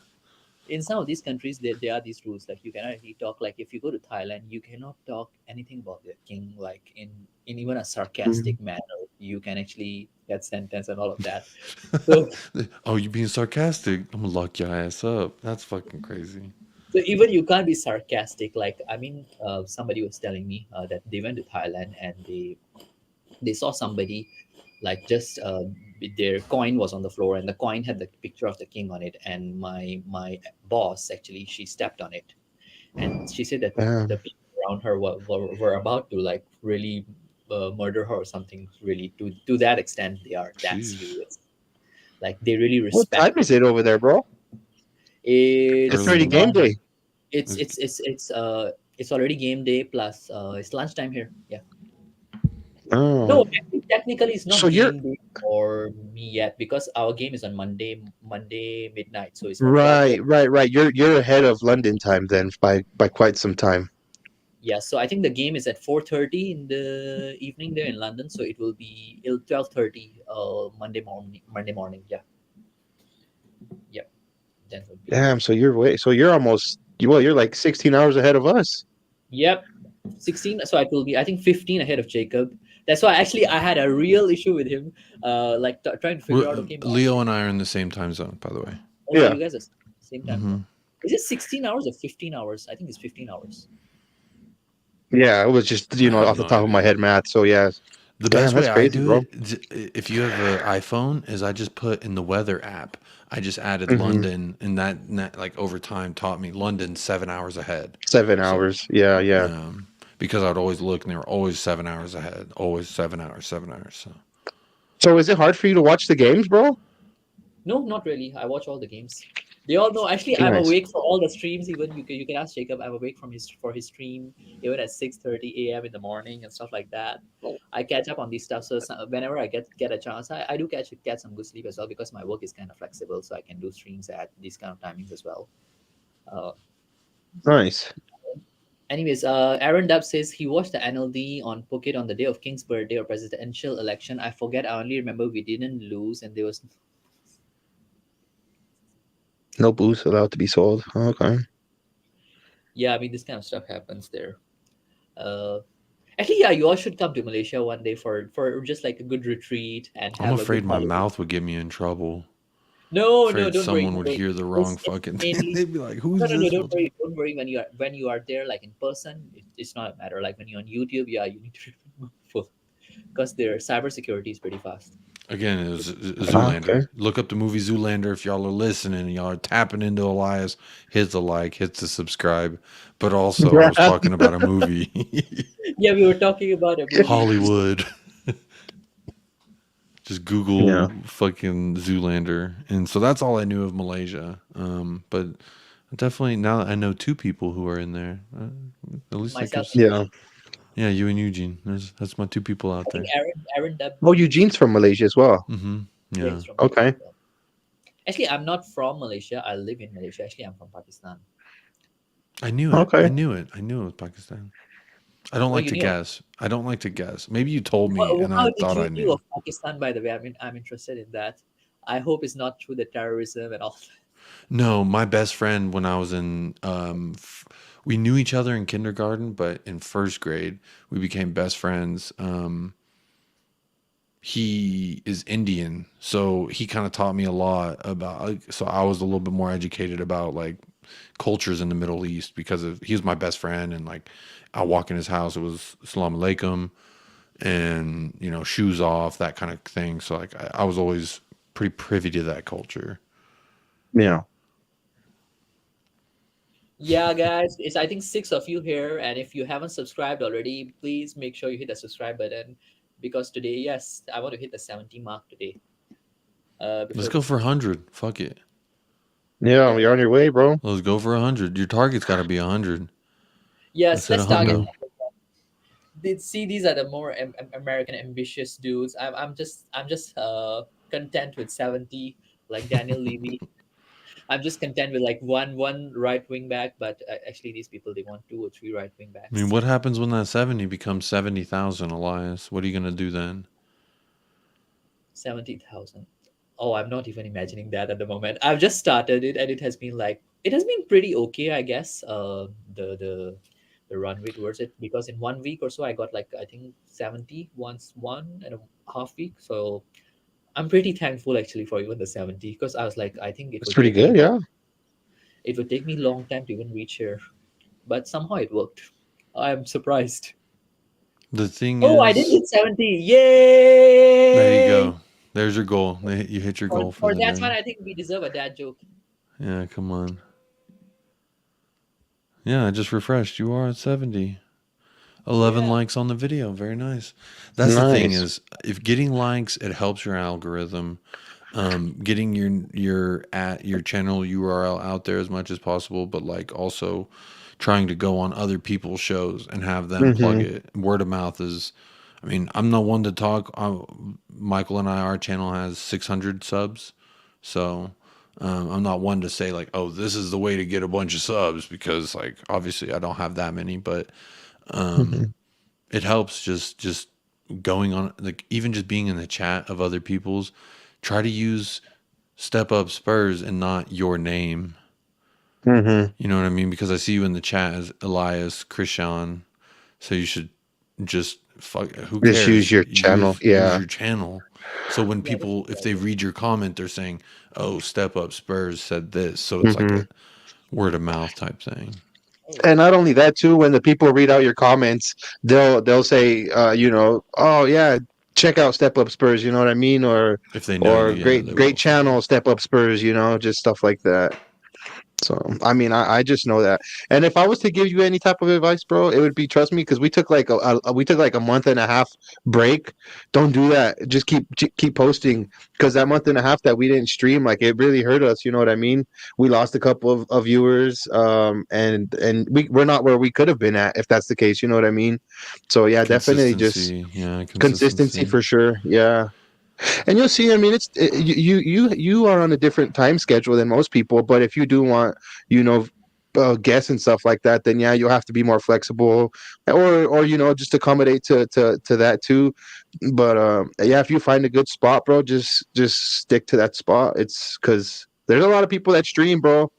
in some of these countries, there are these rules. Like you cannot really talk. Like if you go to Thailand, you cannot talk anything about the king. Like in even a sarcastic manner, you can actually get sentence and all of that. So Oh, you being sarcastic? I'm gonna lock your ass up. That's fucking crazy. so even you can't be sarcastic. Like I mean, somebody was telling me that they went to Thailand and they saw somebody like just their coin was on the floor and the coin had the picture of the king on it, and my boss actually, she stepped on it, and she said that Damn. the people around her were about to like really murder her or something. Really, to that extent they are that Jeez. serious. Like they really What respect time is it over there, bro? It's it's Early in already the game one day. it's it's, it's it's it's uh it's already game day plus it's lunchtime here. Yeah. Oh, No, technically it's so not you're game day for me yet because our game is on Monday midnight, so it's not 12. right. You're ahead of London time then by quite some time. Yeah, so I think the game is at 4:30 in the evening there in London, so it will be 12:30 Monday morning. Yeah, yep. Then will be Damn. So you're almost you're like 16 hours ahead of us. yep 16. So it will be I think 15 ahead of Jacob, That's why actually I had a real issue with him, like trying to figure out. Okay, Leo and I are in the same time zone, by the way. also Yeah. you guys are same time Hmm. zone. Is it 16 hours or 15 hours? I think it's 15 hours. Yeah, it was just, I have off the no top of my idea. head math. So yeah. The Damn, best way that's I crazy, do bro. it, if you have an iPhone, is I just put in the weather app. I just added Hmm. London, and that like over time taught me London's 7 hours ahead. 7 hours. So, Yeah, yeah. because I'd always look, and they were always 7 hours ahead, always 7 hours, 7 hours. So So is it hard for you to watch the games, bro? No, not really. I watch all the games. They all know. Actually, I'm Nice. awake for all the streams. Even you can ask Jacob. I'm awake from his for his stream even at 6:30 a.m. in the morning and stuff like that. I catch up on these stuff. So whenever I get a chance, I do get some good sleep as well because my work is kind of flexible, so I can do streams at these kind of timings as well. Uh, Nice. Anyways, Aaron Dubb says he watched the NLD on Phuket on the day of King's birthday or presidential election. I forget. I only remember we didn't lose, and there was No booze allowed to be sold. Okay. yeah. I mean, this kind of stuff happens there. Uh, Actually, yeah, you all should come to Malaysia one day for just like a good retreat and I'm have a good afraid my holiday. mouth would get me in trouble. No, no, Afraid don't worry, someone don't would worry. hear the wrong It's fucking. mainly They'd be like, no, "Who's no, no, this?" don't worry when you are there like in person. It's not a matter. Like when you're on YouTube, yeah, you need to be mindful because their cybersecurity is pretty fast. Again, it was Okay. Zoolander. Look up the movie Zoolander if y'all are listening. Y'all are tapping into Elias. Hit the like, hit the subscribe. But also, I was talking about a movie, Yeah, we were talking about a movie. Hollywood. Just Yeah. Google fucking Zoolander, and so that's all I knew of Malaysia. But definitely now that I know two people who are in there, at least that Myself gives. and Yeah. Eugene. Yeah, you and Eugene. That's my two people out I think there. Aaron Dub. Oh, Eugene's from Malaysia as well. Mm-hmm. Yeah, Yeah, he's from Malaysia Okay. as well. Actually, I'm not from Malaysia. I live in Malaysia. Actually, I'm from Pakistan. I knew it. Okay. I knew it. I knew it was Pakistan. I don't Oh, like you to knew. guess. I don't like to guess. Maybe you told me and I How did thought you I knew knew. of Pakistan? By the way, I mean, I'm interested in that. I hope it's not through the terrorism and all. No, my best friend when I was in we knew each other in kindergarten, but in first grade we became best friends. He is Indian, so he kind of taught me a lot about so I was a little bit more educated about like cultures in the Middle East because of he was my best friend and like I walk in his house, it was Assalamu alaikum and shoes off, that kind of thing. So like I was always pretty privy to that culture. Yeah. Yeah, guys, it's I think six of you here, and if you haven't subscribed already, please make sure you hit the subscribe button because today, yes, I want to hit the 70 mark today. Let's Before go for Christmas. 100. Fuck it. Yeah, Yeah, you're on your way, bro. Let's go for 100. Your target's got to be 100. Let's yes, hit a let's target. Hmm. hundo. See, these are the more American ambitious dudes. I'm just content with 70, like Daniel Levy. I'm just content with like one right wing back, but actually these people they want two or three right wing I mean, backs. what happens when that 70 becomes 70,000, Elias? What are you going to do then? 70,000. Oh, I'm not even imagining that at the moment. I've just started it, and it has been pretty okay, I guess. The runway towards it because in 1 week or so I got like I think 70 once 1.5 week. So I'm pretty thankful actually for even the 70 because I was like I think It's pretty good. Yeah. it would take me long time to even reach here, but somehow it worked. I'm surprised. The thing Oh, I did is, hit 70! there you Yay! go. There's your goal. You hit your goal for For the that one, day. I think we deserve a dad joke. Yeah, come on. Yeah, I just refreshed. You are at 70. 11 Yeah. likes on the video. Very nice. That's the thing Nice. is, if getting likes, it helps your algorithm. Getting your channel URL out there as much as possible, but like also trying to go on other people's shows and have them plug Hmm. it. Word of mouth is, I mean, I'm not one to talk. Michael and I, our channel has 600 subs, so I'm not one to say like, oh, this is the way to get a bunch of subs because like obviously I don't have that many, but Hmm. it helps just going on like even just being in the chat of other people's. Try to use Step Up Spurs and not your name. Hmm. You know what I mean? Because I see you in the chat as Elias Krishan. So you should just fuck, who Just use cares? your channel. Use Yeah. your channel. So when Yeah, people, if they read your comment, they're saying, "Oh, Step Up Spurs said this," so it's like Hmm. a word of mouth type thing. oh, And not only that too, when the people read out your comments, they'll say, oh yeah, check out Step Up Spurs, you know what I mean, If they know you, or yeah, they great will say that. channel, Step Up Spurs, just stuff like that. So I mean, I just know that. And if I was to give you any type of advice, bro, it would be trust me, because we took like we took like a month and a half break. Don't do that. Just keep posting, because that month and a half that we didn't stream, like it really hurt us. You know what I mean? We lost a couple of viewers, and we're not where we could have been at if that's the case. You know what I mean? So yeah, definitely just Consistency, yeah, consistency consistency. for sure. Yeah. And you'll see. I mean, you are on a different time schedule than most people. But if you do want, you know, guests and stuff like that, then yeah, you'll have to be more flexible, or just accommodate to that too. But yeah, if you find a good spot, bro, just stick to that spot. It's because there's a lot of people that stream, bro.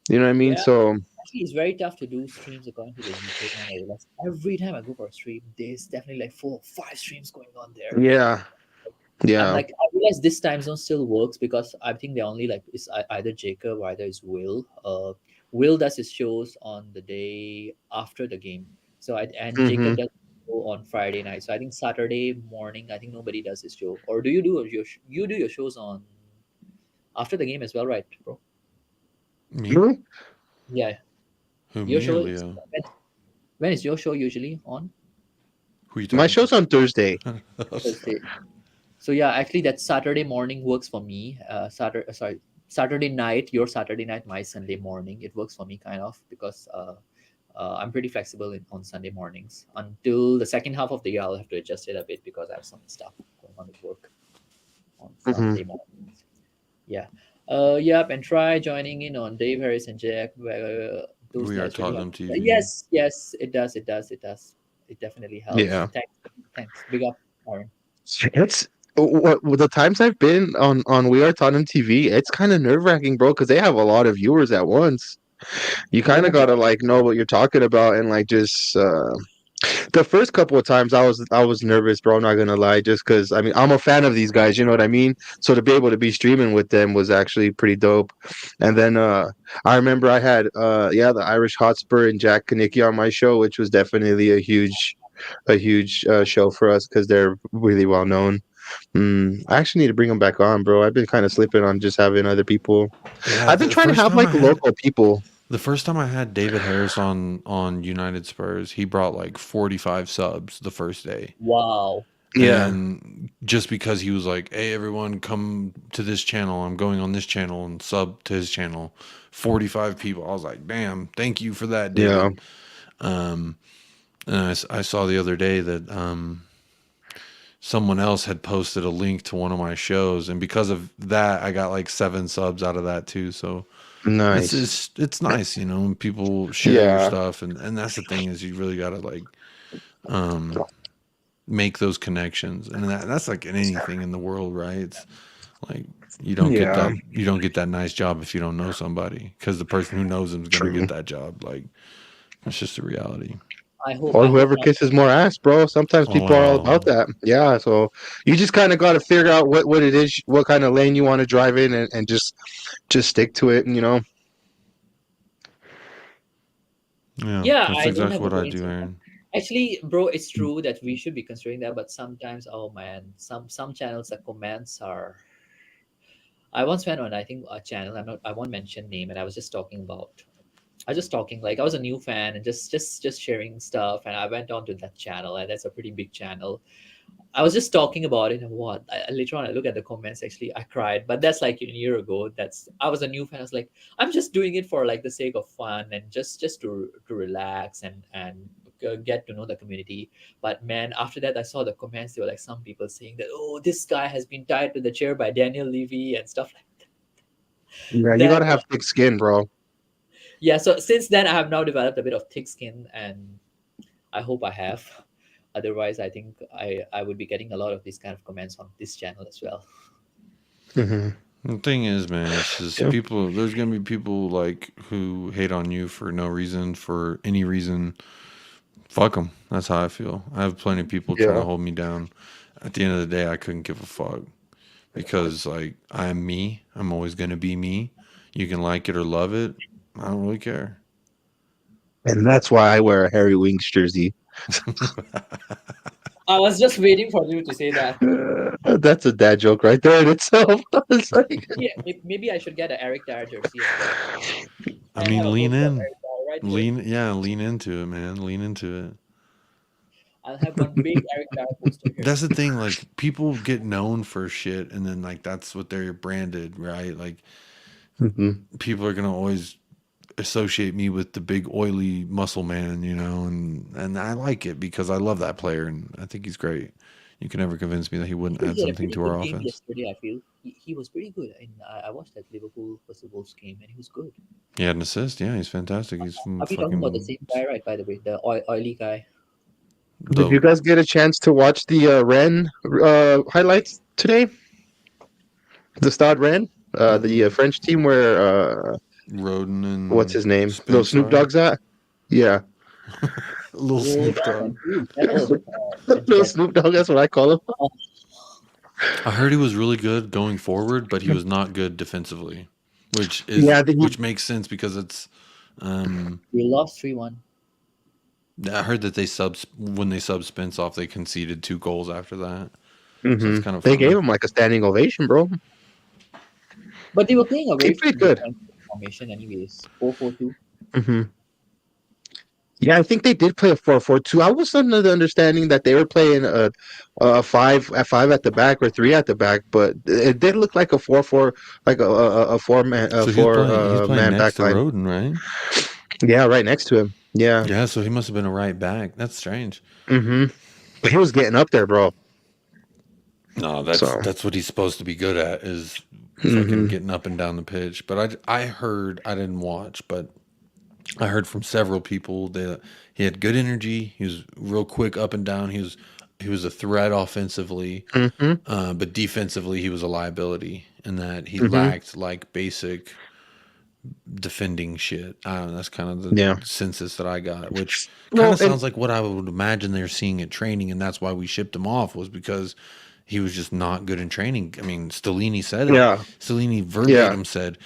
You know what I mean? yeah. So Actually, it's very tough to do streams according to the UK time. I realize every time I go for a stream, there's definitely like 4 or 5 streams going on there. yeah, I'm yeah. like, I realize this time zone still works because I think they only like it's either Jacob or either it's Will. Will does his shows on the day after the game. So and Hmm. Jacob does show on Friday night. So I think Saturday morning, I think nobody does his show. Or do you do you do your shows on after the game as well, right, bro? Me? Really? Yeah, Who, your me or show is Leo? when is your show usually on? Who are you My talking show's on Thursday. to? Thursday. So yeah, actually that Saturday morning works for me. Saturday night, your Saturday night, my Sunday morning. It works for me kind of because I'm pretty flexible on Sunday mornings. Until the second half of the year, I'll have to adjust it a bit because I have some stuff going on with work on Hmm. Sunday mornings. Yeah. Yep, and try joining in on Dave Harris and Jack. Those We are guys really help. Tottenham TV. Yes, yes, it does. It does. It does. It definitely helps. Yeah. Thanks. Thanks. Big up, Aaron. It's what the times I've been on We Are Tottenham TV. It's kind of nerve wracking, bro, because they have a lot of viewers at once. You kind Oh of my. gotta like know what you're talking about, and like just the first couple of times I was nervous, bro. I'm not gonna lie, just because I mean I'm a fan of these guys. You know what I mean? So to be able to be streaming with them was actually pretty dope. And then I remember I had the Irish Hotspur and Jack Kanicki on my show, which was definitely a huge show for us because they're really well known. I actually need to bring them back on, bro. I've been kind of slipping on just having other people. Yeah, I've been trying to have like local people. the first time I had David Harris on United Spurs, he brought like 45 subs the first day. Wow. Yeah, And just because he was like, "Hey, everyone, come to this channel. I'm going on this channel and sub to his channel." 45 people. I was like, "Damn, thank you for that, yeah, David." Um, and I saw the other day that someone else had posted a link to one of my shows, and because of that, I got like 7 subs out of that too. So it's nice. it's nice, when people share your Yeah, stuff, and that's the thing is you really gotta like um make those connections, and that's like in anything in the world, right? It's like yeah, you don't get that nice job if you don't know somebody, because the person who knows them is gonna true. get that job. Like it's just a reality. I hope. Or I hope whoever my. kisses more ass, bro. Sometimes people are all Well, about that. Yeah, so you just kind of got to figure out what it is, what kind of lane you want to drive in, and just stick to it. yeah, Yeah, that's I don't exactly have a what I brain do, sometimes. Aaron. Actually, bro, it's true that we should be considering that, but sometimes, oh man, some channels the comments are. I once went on, I think, a channel. I won't mention name, and I was just talking about. I was just talking like I was a new fan and just sharing stuff, and I went on to that channel, and that's a pretty big channel. I was just talking about it, and what later on I look at the comments. Actually, I cried, but that's like a year ago. That's I was a new fan. I was like, I'm just doing it for like the sake of fun and just to relax and get to know the community. But man, after that, I saw the comments. There were like some people saying that, oh, this guy has been tied to the chair by Daniel Levy and stuff like Yeah, you that. gotta have thick skin, bro. Yeah. So since then, I have now developed a bit of thick skin, and I hope I have. Otherwise, I think I would be getting a lot of these kind of comments on this channel as well. Hmm. The thing is, man, it's just Yeah. people. There's gonna be people like who hate on you for no reason, for any reason, Fuck them. That's how I feel. I have plenty of people trying to Yeah. hold me down. At the end of the day, I couldn't give a fuck because like I'm me. I'm always gonna be me. You can like it or love it. I don't really care. And that's why I wear a Harry Winks jersey. I was just waiting for you to say that. That's a dad joke right there in itself. It's like, Yeah, maybe I should get an Eric Dyer jersey as well I and have mean, a lean poster of in, Eric Dyer right here. lean into it, man. Lean into it. I'll have one big Eric Dyer poster here. That's the thing. Like people get known for shit, and then like that's what they're branded, right? Like Mhm. people are gonna always associate me with the big oily muscle man, and I like it because I love that player and I think he's great. You can never convince me that he wouldn't He add had a something pretty to good our game offense. yesterday. I feel he was pretty good. And I watched that Liverpool versus Wolves game, and he was good. He had an assist. Yeah, he's fantastic. He's from Are we talking about the fucking same guy, right? By the way, the oily guy. Did you the guys get a chance to watch the Rennes highlights today? The Stade Rennes, the French team where Roden what's and his name? Little Spence Snoop are Dogg's at? Yeah. little Hold Snoop Dogg. on, who is that? I Little forget. Snoop Dogg, that's what I call him. Oh, I heard he was really good going forward, but he was not good defensively, Yeah, I think which makes sense because it's. Um, we lost 3-1. I heard that when they sub Spence off, they conceded 2 goals after that, so it's kind of They gave funny. him like a standing ovation, bro. But they were playing a He very played good. defensive formation, anyways. 4-4-2. hmm Yeah, I think they did play a 4-4-2. I was under the understanding that they were playing a five at the back or three at the back, but it did look like a 4-4, like a four man So he's playing man next back to line. Roden, right? Yeah, right next to him. Yeah. Yeah, so he must have been a right back. That's strange. hmm But he was getting up there, bro. No, So. that's what he's supposed to be good at is fucking hmm getting up and down the pitch. But I heard I didn't watch, but I heard from several people that he had good energy. He was real quick up and down. He was a threat offensively, hmm but defensively he was a liability, and that he hmm lacked like basic defending shit. I don't know. That's kind of the Yeah. census that I got, which kind Well, of and sounds like what I would imagine they're seeing at training, and that's why we shipped him off was because he was just not good in training. I mean, Stellini said it. yeah, Stellini yeah. verbatim said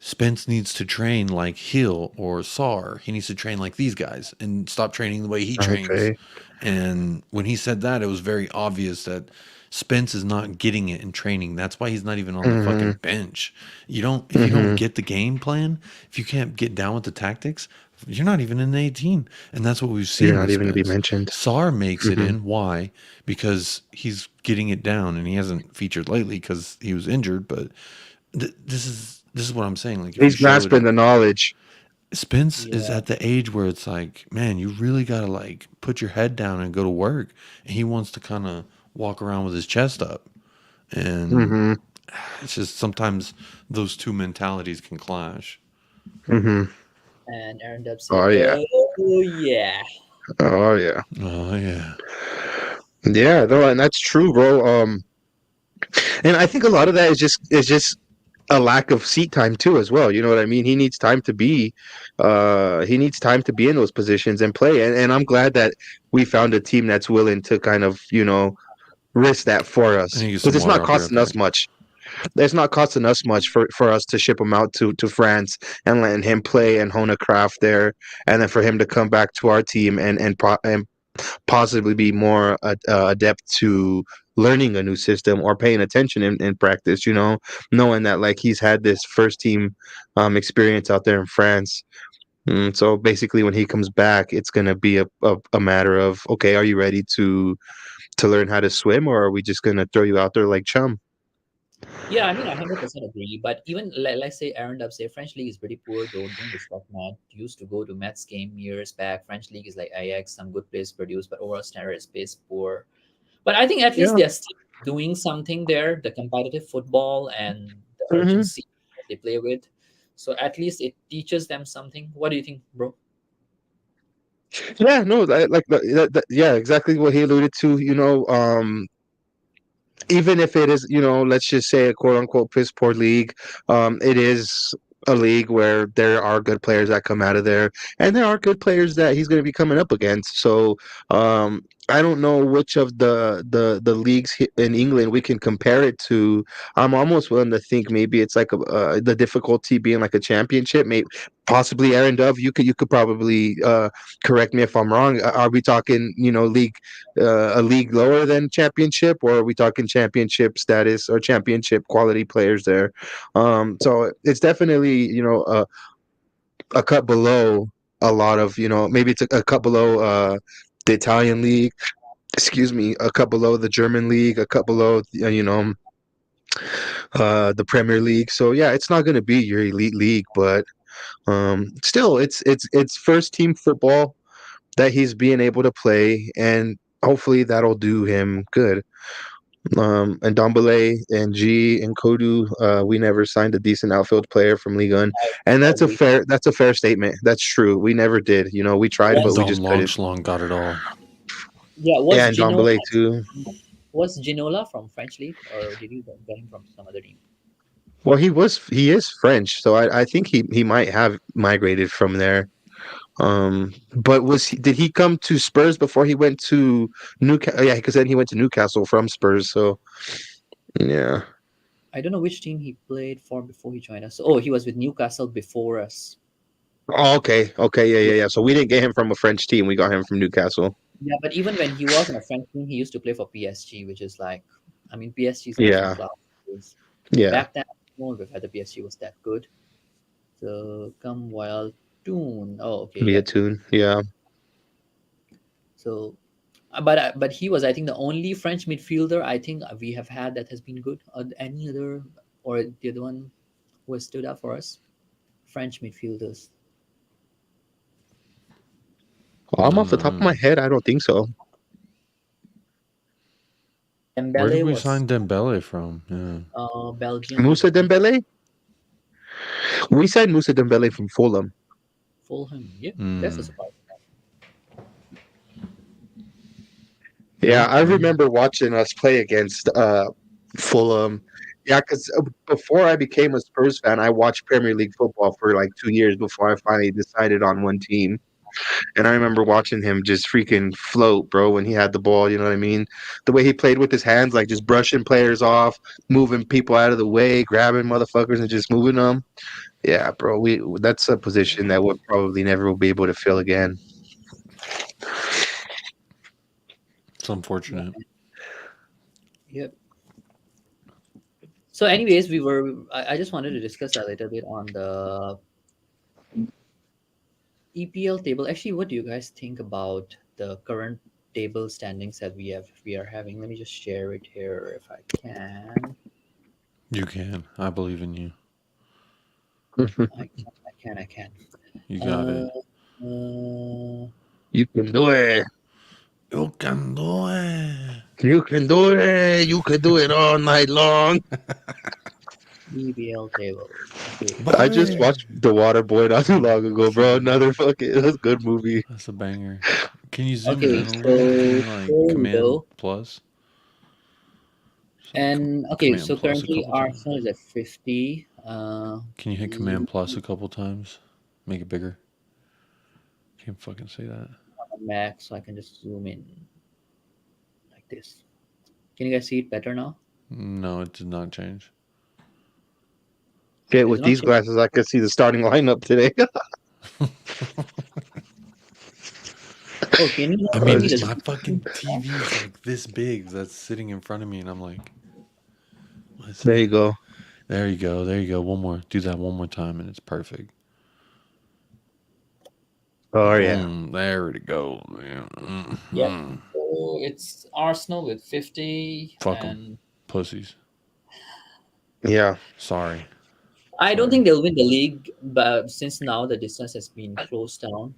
Spence needs to train like Hill or Sar. He needs to train like these guys and stop training the way he trains. Okay. And when he said that, it was very obvious that Spence is not getting it in training. That's why he's not even on the hmm fucking bench. If you don't hmm get the game plan, if you can't get down with the tactics, you're not even in the 18. And that's what we've You're seen not with even to be Spence. mentioned. Sar makes it hmm in. Why? Because he's getting it down and he hasn't featured lately because he was injured. But this is what I'm saying. Like if you He's showed grasping it, the knowledge. Spence is Yeah. at the age where it's like, man, you really gotta like put your head down and go to work. And he wants to kind of walk around with his chest up. And hmm it's just sometimes those two mentalities can clash. hmm And Aaron Dub said, Oh yeah. "Oh yeah." Oh yeah. Oh yeah. Yeah, no, and that's true, bro. And I think a lot of that is just a lack of seat time too, as well. You know what I mean? He needs time to be in those positions and play. And I'm glad that we found a team that's willing to kind of, risk that for I us need to get because some it's water. not I'll be right costing us back. much. It's not costing us much for us to ship him out to France and letting him play and hone a craft there, and then for him to come back to our team and possibly be more adept to learning a new system or paying attention in practice, knowing that like he's had this first team experience out there in France. So basically when he comes back, it's going to be a matter of, okay, are you ready to learn how to swim, or are we just going to throw you out there like chum? Yeah, I mean, I 100% agree. But even let's say Aaron Dub say French league is pretty poor. Don't respect Matt. Used to go to Mets game years back. French league is like Ajax, some good players produced, but overall standard is poor. But I think at least Yeah. they're still doing something there. The competitive football and the hmm urgency that they play with. So at least it teaches them something. What do you think, bro? Yeah, no, yeah, exactly what he alluded to. Even if it is, let's just say a quote unquote piss poor league, it is. a league where there are good players that come out of there, and there are good players that he's going to be coming up against. So I don't know which of the leagues in England we can compare it to. I'm almost willing to think maybe it's like the difficulty being like a championship. Maybe possibly Aaron Dove. You could probably correct me if I'm wrong. Are we talking league a league lower than championship, or are we talking championship status or championship quality players there? So it's definitely a cut below a lot of maybe it's a cut below the Italian league. Excuse me, a cut below the German league, a cut below the Premier League. So yeah, it's not going to be your elite league, but still, it's first team football that he's being able to play, and hopefully that'll do him good. And Dombele and G and Kodu, we never signed a decent outfield player from Ligue 1, and I that's a agree. fair statement. That's true. We never did. We tried, but we Was Dom just couldn't. Longchlong got it all. yeah, Yeah, was and Ginola Dombele too. was Ginola from French league, or did you get him from some other team? Well, he is French, so I think he might have migrated from there. But did he come to Spurs before he went to Newcastle? Yeah, because then he went to Newcastle from Spurs. So yeah. I don't know which team he played for before he joined us. Oh, he was with Newcastle before us. Oh, okay, Yeah, yeah. So we didn't get him from a French team. We got him from Newcastle. yeah, but even when he was on a French team, he used to play for PSG, which is like, I mean, PSG is also in Yeah, class. yeah. Back then, I don't know if the PSG was that good. So come wild tune. Oh, okay, Be a yeah. tune. Yeah. So, but he was, I think, the only French midfielder I think we have had that has been good. Any other, or the other one who has stood out for us? French midfielders. I'm off the top of my head. I don't think so. Where did Dembele we was sign Dembele from? Yeah. Belgium. Moussa Dembele. We signed Moussa Dembele from Fulham. Fulham. Yeah, that's a Mm. surprise. Yeah, I Okay. remember watching us play against Fulham. Yeah, because before I became a Spurs fan, I watched Premier League football for like 2 years before I finally decided on one team. And I remember watching him just freaking float, bro, when he had the ball. You know what I mean? The way he played with his hands, like just brushing players off, moving people out of the way, grabbing motherfuckers and just moving them. Yeah, bro, that's a position that we'll probably never will be able to fill again. It's unfortunate. Yep. So, anyways, I just wanted to discuss a little bit on the EPL table. Actually, what do you guys think about the current table standings that we are having? Let me just share it here if I can. You can. I believe in you. I can. You got Uh, it. uh, You can do it. You can do it. You can do it. You can do it all night long. EPL table. Okay. I just Buddy. watched The Water Boy not too long ago, bro. Another fucking that's a good movie. That's a banger. Can you zoom it Okay. in a little? Can So you like here we command go. plus? So And okay, command so plus a currently couple times. Arsenal is at 50. Can you hit command plus a couple times? Make it bigger. Can't fucking say that. Max, so I can just zoom in like this. Can you guys see it better now? No, it did not change. Okay, Is with it not these changing? glasses, I could see the starting lineup today. Oh, can you I not see me? mean, The my screen fucking is down? TV's like this big that's sitting in front of me, and I'm like, let's There see. you go. There you go. There you go. One more. Do that one more time, and it's perfect. Oh yeah. Boom. There it goes. Yeah. Yeah. Mhm. So it's Arsenal with 50, Fuck them. and Pussies. Yeah. Sorry. I don't Sorry. think they'll win the league, but since now the distance has been closed down,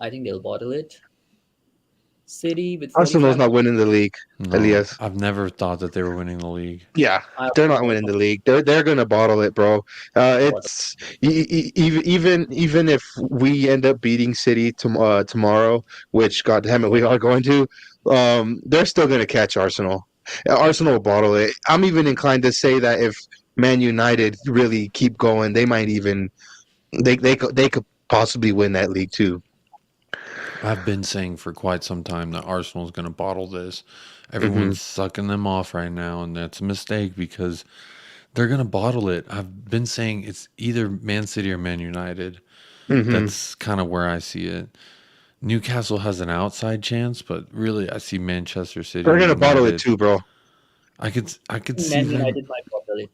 I think they'll bottle it. City with Arsenal's 45. not winning the league, No, Elias. I've never thought that they were winning the league. Yeah, I they're also not never winning the thought league. They're gonna bottle it, bro. about it. It's even if we end up beating City tomorrow, which God damn it, we are going to. They're still gonna catch Arsenal. Arsenal will bottle it. I'm even inclined to say that if Man United really keep going, they might even they could possibly win that league too. I've been saying for quite some time that Arsenal's going to bottle this. Hmm. Everyone's sucking them off right now, and that's a mistake because they're going to bottle it. I've been saying it's either Man City or Man United. Hmm. That's kind of where I see it. Newcastle has an outside chance, but really I see Manchester City They're or gonna bottle it United. too, bro. I could see Man them. United might bottle it.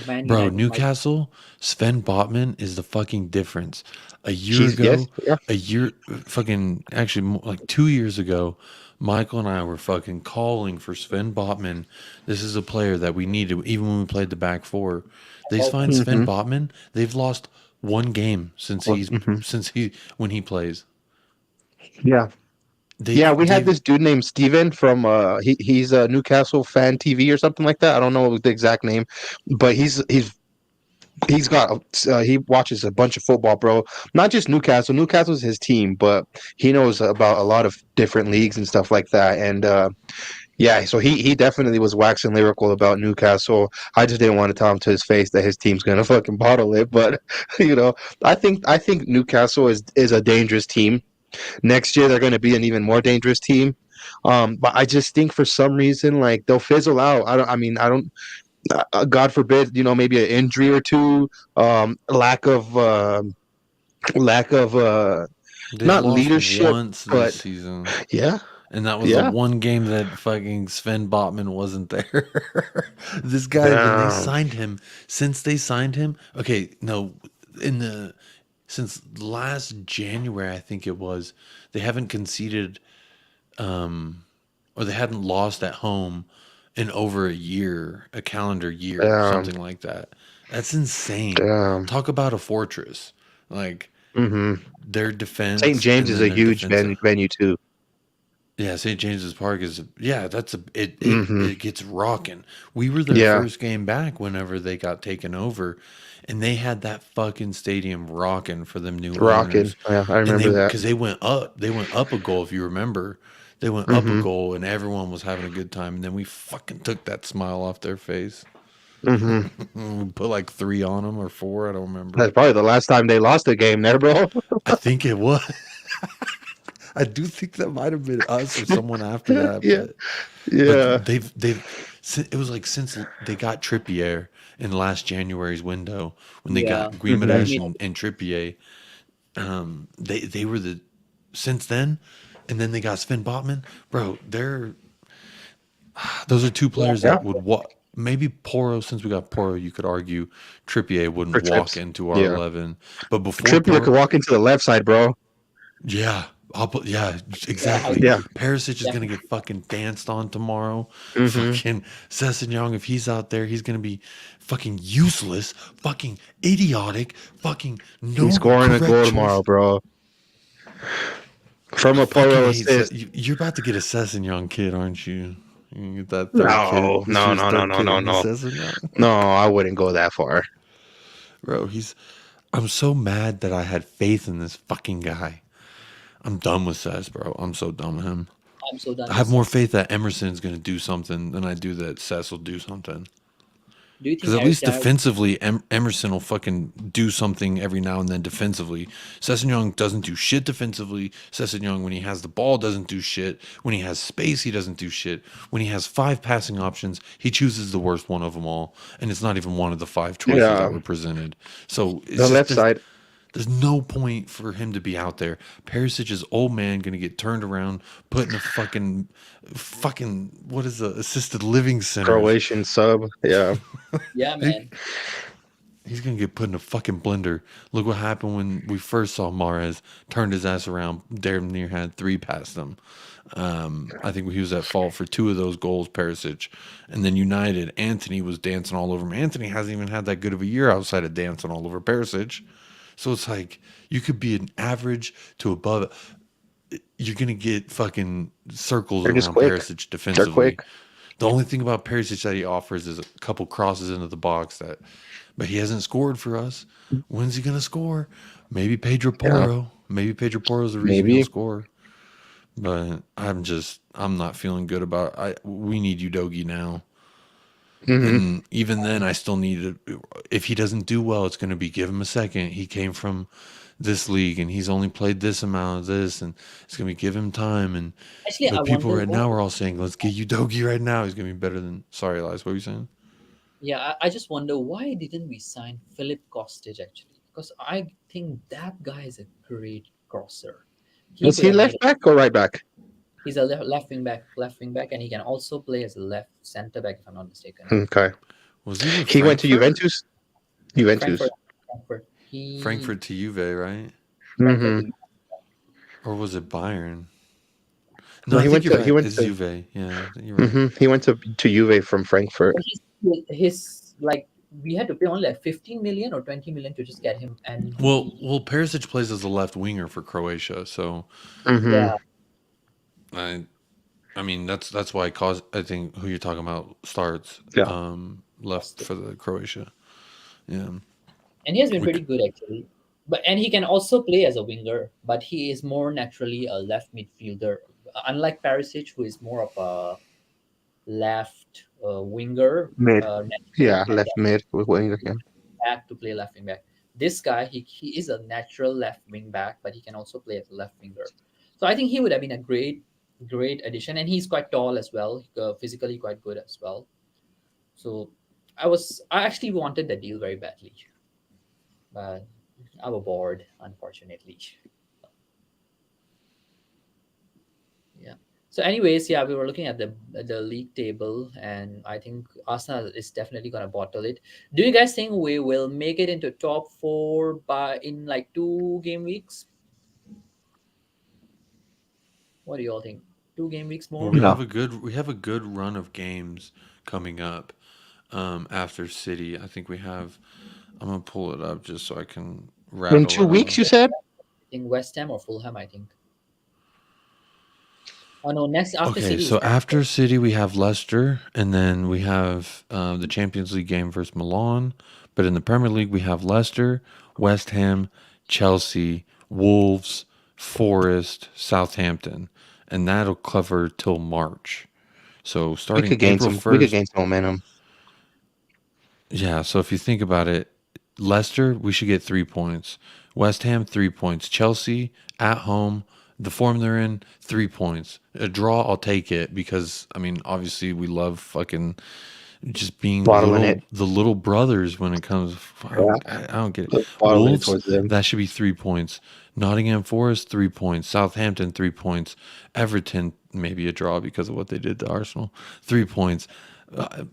Man Bro, United might. Newcastle, Sven Botman is the fucking difference. A year She's yes, ago, yeah. fucking, actually, like 2 years ago, Michael and I were fucking calling for Sven Botman. This is a player that we needed, even when we played the back four. They find Sven Hmm. Botman. They've lost one game Hmm. when he plays. Yeah. Yeah, we had They've this dude named Steven from he's a Newcastle fan TV or something like that. I don't know the exact name, but he's got he watches a bunch of football, bro. Not just Newcastle. Newcastle's his team, but he knows about a lot of different leagues and stuff like that. And yeah, so he definitely was waxing lyrical about Newcastle. I just didn't want to tell him to his face that his team's gonna fucking bottle it. But I think Newcastle is a dangerous team. Next year they're going to be an even more dangerous team. But I just think for some reason like they'll fizzle out. I don't. I mean, I don't. God forbid, maybe an injury or two. Lack of they've not lost leadership, once this but season. yeah, And that was the yeah. one game that fucking Sven Botman wasn't there. This guy, when they Damn, signed him, since they signed him, okay, no, in the since last January, I think it was, they haven't conceded, or they hadn't lost at home in over a year, a calendar year, damn, something like that. That's insane. damn. Talk about a fortress. Like Hmm. their St. defense James and is then a their huge defensive. venue too. Yeah, St. James's Park is that's Hmm. it gets rocking. We were their Yeah, first game back whenever they got taken over, and they had that fucking stadium rocking for them new rocking. owners. Yeah, I And remember that. because they went up a goal if you remember. They went up a Hmm. goal and everyone was having a good time, and then we fucking took that smile off their face. Hmm. We put like 3 on them or 4, I don't remember. That's probably the last time they lost a game there, bro. I think it was. I do think that might have been us or someone after that, Yeah, but yeah. it was like since they got Trippier in last January's window when they Yeah. got Hmm. Guimaraes and Trippier, they were the since then, and then they got Sven Botman, bro. Those are two Yeah. players Yeah, that would walk. Maybe Poro, since we got Poro, you could argue Trippier for wouldn't walk trips. into our Yeah. 11, but before Trippier could Poro, walk into the left side, bro. yeah. Yeah, Yeah. I exactly. Yeah. Perisic is gonna definitely. get fucking danced on tomorrow. Hmm. Fucking Young, if he's out there, he's gonna be fucking useless, fucking idiotic, fucking He's no scoring a correct goal choice. tomorrow, bro. From I a fucking Poro hate assist. you're about to get a Young kid, aren't you? You gonna get that third kid. No, This no, year's no, no, third no, kid no, in no. the Young. No, I wouldn't go that far. Bro, I'm so mad that I had faith in this fucking guy. I'm done with Cess, bro. I'm so done with him. I'm so done I with have more Cesc. faith that Emerson's going to do something than I do that Cess will do something. Do you Because think at Eric least Dyer? defensively, Emerson will fucking do something every now and then defensively. Young doesn't do shit defensively. Young, when he has the ball, doesn't do shit. When he has space, he doesn't do shit. When he has 5 passing options, he chooses the worst one of them all. And it's not even one of the 5 choices Yeah. that were presented. So The it's just, left side. there's no point for him to be out there. Perisic's old man gonna get turned around, put in a fucking what is the assisted living center? Croatian sub. Yeah. Yeah, He, man. he's gonna get put in a fucking blender. Look what happened when we first saw Mahrez turned his ass around. Damn near had 3 past him. I think he was at fault for 2 of those goals, Perisic. And then United, Anthony was dancing all over him. Anthony hasn't even had that good of a year outside of dancing all over Perisic. So it's like you could be an average to above. You're gonna get fucking circles They're just around quick. Perisic They're defensively. quick. The only thing about Perisic that he offers is a couple crosses into the box but he hasn't scored for us. When's he gonna score? Maybe Pedro Yeah. Porro. Maybe Pedro Porro is the reason he'll Maybe. score. But I'm not feeling good about. We need Udogi now. Hmm. And even then, I still need to. If he doesn't do well, it's going to be give him a second. He came from this league and he's only played this amount of this, and it's going to be give him time. And Actually, I but people wonder right why. now are all saying, let's get Udogi right now. He's going to be better than. Sorry, Elias, what were you saying? Yeah, I just wonder why didn't we sign Philip Kostic actually? Because I think that guy is a great crosser. He Is could he have made. left back or right back? He's a left wing back, and he can also play as a left center back if I'm not mistaken. Okay. Was he with He went to Frankfurt? Juventus. Juventus. Frankfurt, Frankfurt. He Frankfurt to Juve, right? Frankfurt Hmm. to Or was it Bayern? No, No, I he think went you're to right. It's Juve. Yeah, you're right. he went to Juve from Frankfurt. but his like we had to pay only like 15 million or 20 million to just get him, and Well, Perisic plays as a left winger for Croatia, so Hmm. yeah, I I mean that's why cause I think who you're talking about starts Yeah. left Kostic. for the Croatia. Yeah. And he has been We pretty good actually. But and he can also play as a winger, but he is more naturally a left midfielder, unlike Perisic, who is more of a left winger, Mid. naturally, Yeah, and left mid with winger. Yeah. back to play left wing back. This guy, he is a natural left wing back, but he can also play as a left winger. So I think he would have been a great addition, and he's quite tall as well, physically quite good as well. So I actually wanted the deal very badly, but I was bored, unfortunately. Yeah. So, anyways, yeah, we were looking at the league table, and I think Arsenal is definitely gonna bottle it. Do you guys think we will make it into top four by in like 2 game weeks? What do you all think? 2 game weeks well, more? No. we have a good run of games coming up after City. I think we have I'm gonna pull it up just so I can In rattle two it weeks, off. you said? I think West Ham or Fulham. I think. Oh no, next after Okay, City so is after City we have Leicester, and then we have the Champions League game versus Milan. But in the Premier League we have Leicester, West Ham, Chelsea, Wolves, Forest, Southampton, and that'll cover till March. So We starting could gain April some. We could 1st, gain some momentum. yeah, so if you think about it, Leicester, we should get 3 points. West Ham, 3 points. Chelsea, at home, the form they're in, 3 points. A draw, I'll take it because, I mean, obviously we love fucking just being Bottling it. the little brothers when it comes. Yeah. I don't get it. Let's bottle it Wolves, towards them. that should be 3 points. Nottingham Forest, 3 points. Southampton, 3 points. Everton, maybe a draw because of what they did to Arsenal, 3 points.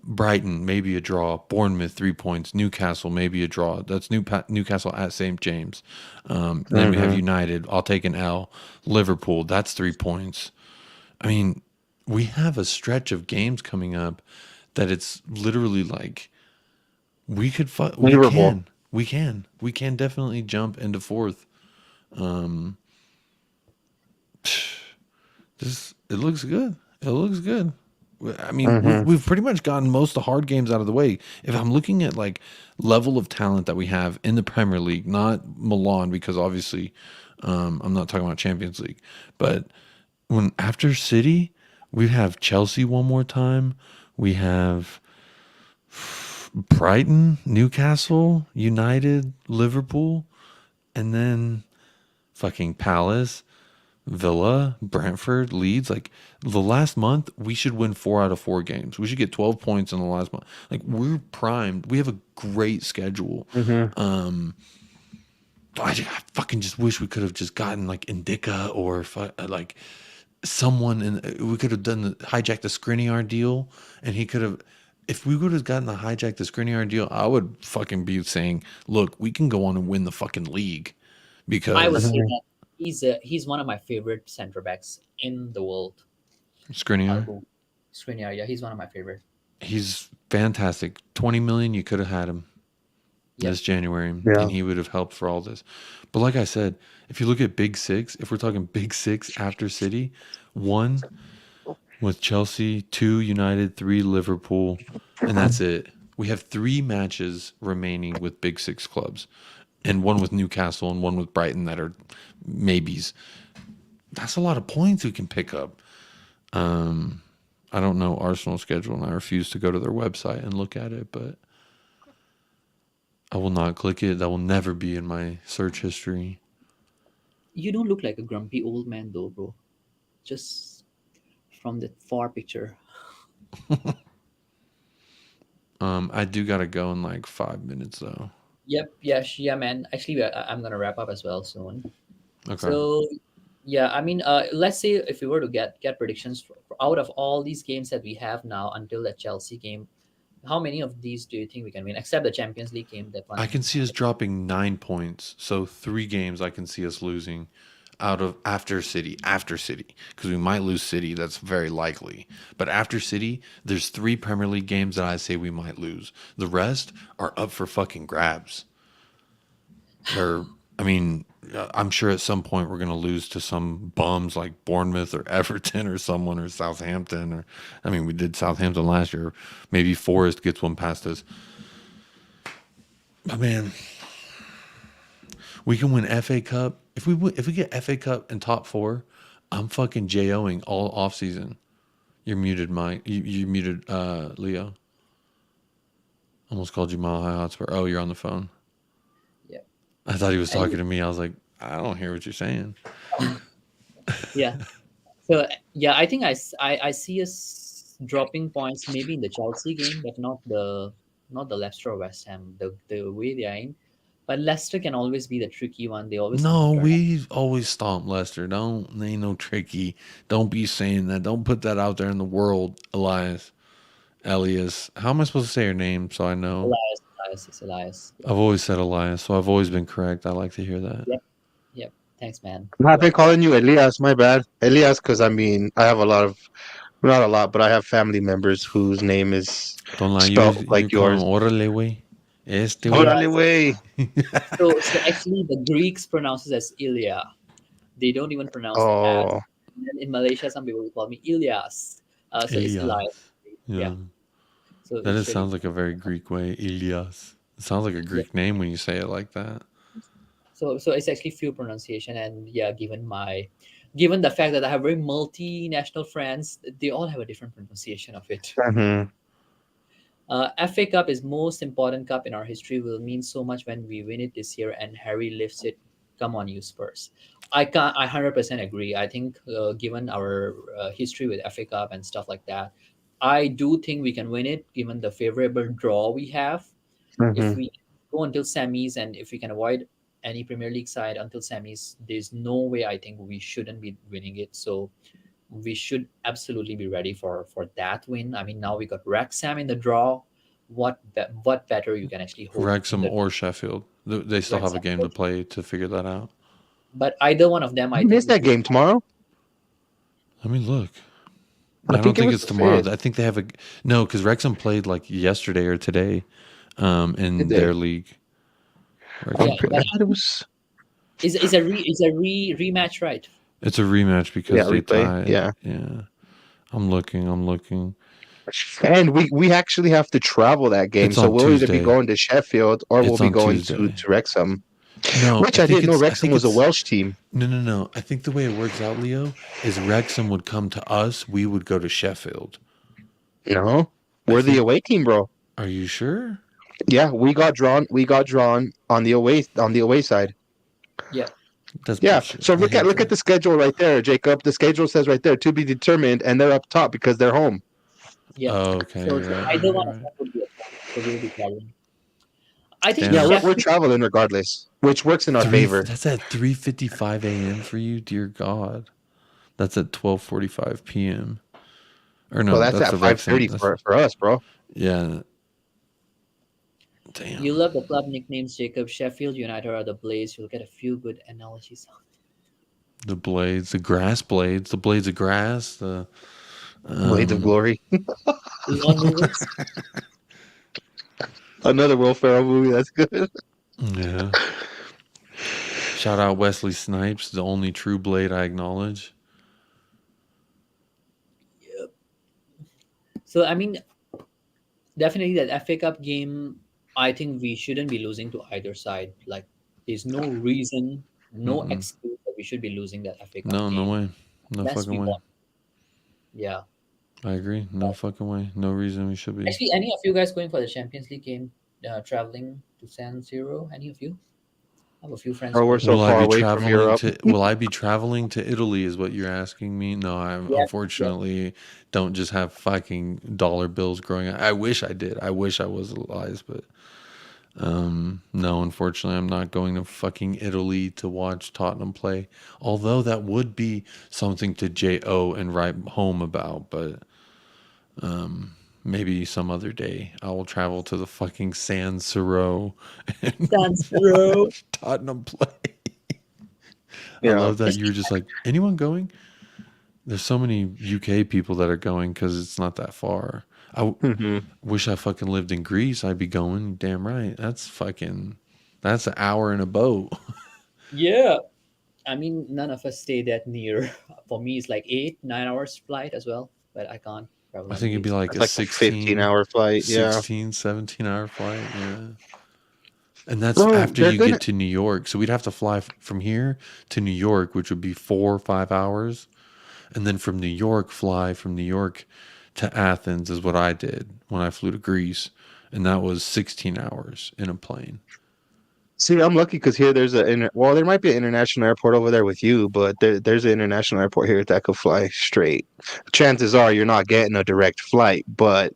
Brighton, maybe a draw. Bournemouth, 3 points. Newcastle, maybe a draw. That's Newcastle at St. James. Then we have Hmm. United. I'll take an L. Liverpool, that's 3 points. I mean, we have a stretch of games coming up that it's literally like we could Liverpool. we can definitely jump into fourth. Um, this it looks good. It looks good. I mean, Hmm. we've pretty much gotten most of the hard games out of the way. If I'm looking at like level of talent that we have in the Premier League, not Milan, because obviously I'm not talking about Champions League, but when after City, we have Chelsea one more time. We have Brighton, Newcastle, United, Liverpool, and then fucking Palace, Villa, Brentford, Leeds. Like the last month, we should win 4 out of 4 games. We should get 12 points in the last month. Like we're primed. We have a great schedule. Hmm. I fucking just wish we could have just gotten like Indica or like someone, and we could have done the hijack the Skriniar deal, and he could have. If we would have gotten the hijack the Skriniar deal, I would fucking be saying, "Look, we can go on and win the fucking league," I would because say that he's one of my favorite center backs in the world. I'll Skriniar, go Skriniar. Yeah, he's one of my favorite. he's fantastic. 20 million, you could have had him Yep. this January, Yeah. and he would have helped for all this. But like I said, if you look at Big Six, if we're talking Big Six after City, one with Chelsea, 2 United, 3 Liverpool, and that's it. We have 3 matches remaining with Big Six clubs, and one with Newcastle and one with Brighton that are maybes. That's a lot of points we can pick up. I I don't know Arsenal's schedule, and I refuse to go to their website and look at it. But I will not click it. That will never be in my search history. You don't look like a grumpy old man though, bro. Just from the far picture. I do gotta go in like 5 minutes though. Yep. Yeah. Yeah, man. Actually, I'm gonna wrap up as well soon. Okay. So, yeah, I mean, let's say if we were to get predictions for out of all these games that we have now until the Chelsea game, how many of these do you think we can win? Except the Champions League game, that I one. can see us dropping 9 points. So 3 games I can see us losing out of after City, because we might lose City. That's very likely. But after City, there's 3 Premier League games that I say we might lose. The rest are up for fucking grabs. They're, I mean, I'm sure at some point we're going to lose to some bums like Bournemouth or Everton or someone or Southampton. Or, I mean, we did Southampton last year. Maybe Forest gets one past us. But man, we can win FA Cup. If we get FA Cup in top four, I'm fucking JOing all off season. You're muted, Mike. You muted, Leo. Almost called you Mile High Hotspur. Oh, you're on the phone. Yeah. I thought he was And talking to me. I was like, I don't hear what you're saying. yeah. So yeah, I think I see us dropping points maybe in the Chelsea game, but not the Leicester or West Ham. The way they are in, but Leicester can always be the tricky one. They always seem to No, turn up. we always stomp Leicester. Don't they ain't no tricky. Don't be saying that. Don't put that out there in the world, Elias. How am I supposed to say your name so I know? Elias, it's Elias. Yeah. I've always said Elias, so I've always been correct. I like to hear that. Yep. Yep. Thanks, man. I've been Well, well. calling you Elias. My bad, Elias, because I mean I have a lot of not a lot, but I have family members whose name is Don't lie. spelt You like call him yours. Orale way. Este Yeah. way. Órale, way. So actually, the Greeks pronounce it as Ilya. They don't even pronounce the S. Oh, And then in Malaysia, some people will call me Ilyas. So it's Elias. Elias. Yeah. Yeah. So That it's just really sounds like a very Greek way. Elias. It sounds like a yeah. Greek name when you say it like that. So it's actually few pronunciation, and yeah, given the fact that I have very multinational friends, they all have a different pronunciation of it. mhm, FA Cup is most important cup in our history. Will mean so much when we win it this year and Harry lifts it. Come on, you Spurs! I 100% agree. I think given our history with FA Cup and stuff like that, I do think we can win it given the favorable draw we have. If mhm. we go until semis and if we can avoid any Premier League side until semis, there's no way I think we shouldn't be winning it. So we should absolutely be ready for that win. I mean, now we got Wrexham in the draw. What better you can actually hope in Wrexham the or Sheffield. They still have a Wrexham game to coach? play to figure that out. But either one of them, I When is think, would that be. game tomorrow? Let me look. I I don't think it think was it's the tomorrow. fifth. I think they have a no, because Wrexham played like yesterday or today, Did in they? their league. I'm Yeah, Wrexham I but played. thought it was. is a rematch, right? It's a rematch Yeah, because they replay. tied. Yeah, Yeah, I'm looking. I'm looking. and we actually have to travel that game, It's so on we'll either be Tuesday. going to Sheffield or we'll It's be on going Tuesday. to Wrexham, No, which I didn't know I Wrexham think was a it's Welsh team. no, no, no. I think the way it works out, Leo, is Wrexham would come to us. We would go to Sheffield. No, I we're the think. away team, bro. Are you sure? Yeah, we got drawn. We got drawn on the away side. Yeah, That's Yeah. bullshit. So I hate look at that. the schedule right there, Jacob. The schedule says right there to be determined, and they're up top because they're home. yeah. Oh, okay, So you're right. You're either right. one You're of right. them would be a challenge. So we'll be traveling. I think Yeah, Damn. we're Sheffield. traveling regardless, which works in our Three. favor. That's at 3:55 a.m. for you, dear God. That's at 12:45 p.m. Or Well, no, that's that's at the five Wrexham. thirty That's for us, bro. yeah. You Damn. love the club nicknames, Jacob. Sheffield United are the Blaze. You'll get a few good analogies. The blades, the grass blades, the blades of grass. The Blades of um. Glory, Lawn movers. another Will Ferrell movie. That's good. Yeah. Shout out Wesley Snipes, the only true blade I acknowledge. So I mean, definitely that FA Cup game. I think we shouldn't be losing to either side. Like, there's no reason, no Mm-mm. excuse that we should be losing that FA Cup No, no game way. No unless fucking we way. want. Yeah. I agree. No fucking way. No reason we should be. Actually, any of you guys going for the Champions League game, traveling to San Siro? Any of you? I have a few friends Bro, we're going. so far away from Europe. Will I be traveling to Italy is what you're asking me? No, I Yeah, yeah. unfortunately don't just have fucking dollar bills growing up. I wish I did. I wish I was alive, but no, unfortunately I'm not going to fucking Italy to watch Tottenham play. Although that would be something to JO and write home about, but maybe some other day I will travel to the fucking San Siro and San Siro. watch Tottenham play. I Yeah. love that you were just like, anyone going? There's so many UK people that are going because it's not that far. Hmm. Wish I fucking lived in Greece. I'd be going. Damn right. That's an hour in a boat. Yeah. I mean, none of us stay that near. For me, it's like 8, 9 hours flight as well, but I can't travel I on think it'd be these. like It's a like a 15-hour flight. Yeah. 17-hour flight. Yeah. And that's Bro, after they're you gonna. get to New York. So we'd have to fly from here to New York, which would be 4 or 5 hours. And then from New York, fly from New York to Athens is what I did when I flew to Greece. And that was 16 hours in a plane. See, I'm lucky because here there's well, there might be an international airport over there with you, but there's an international airport here that could fly straight. Chances are you're not getting a direct flight, but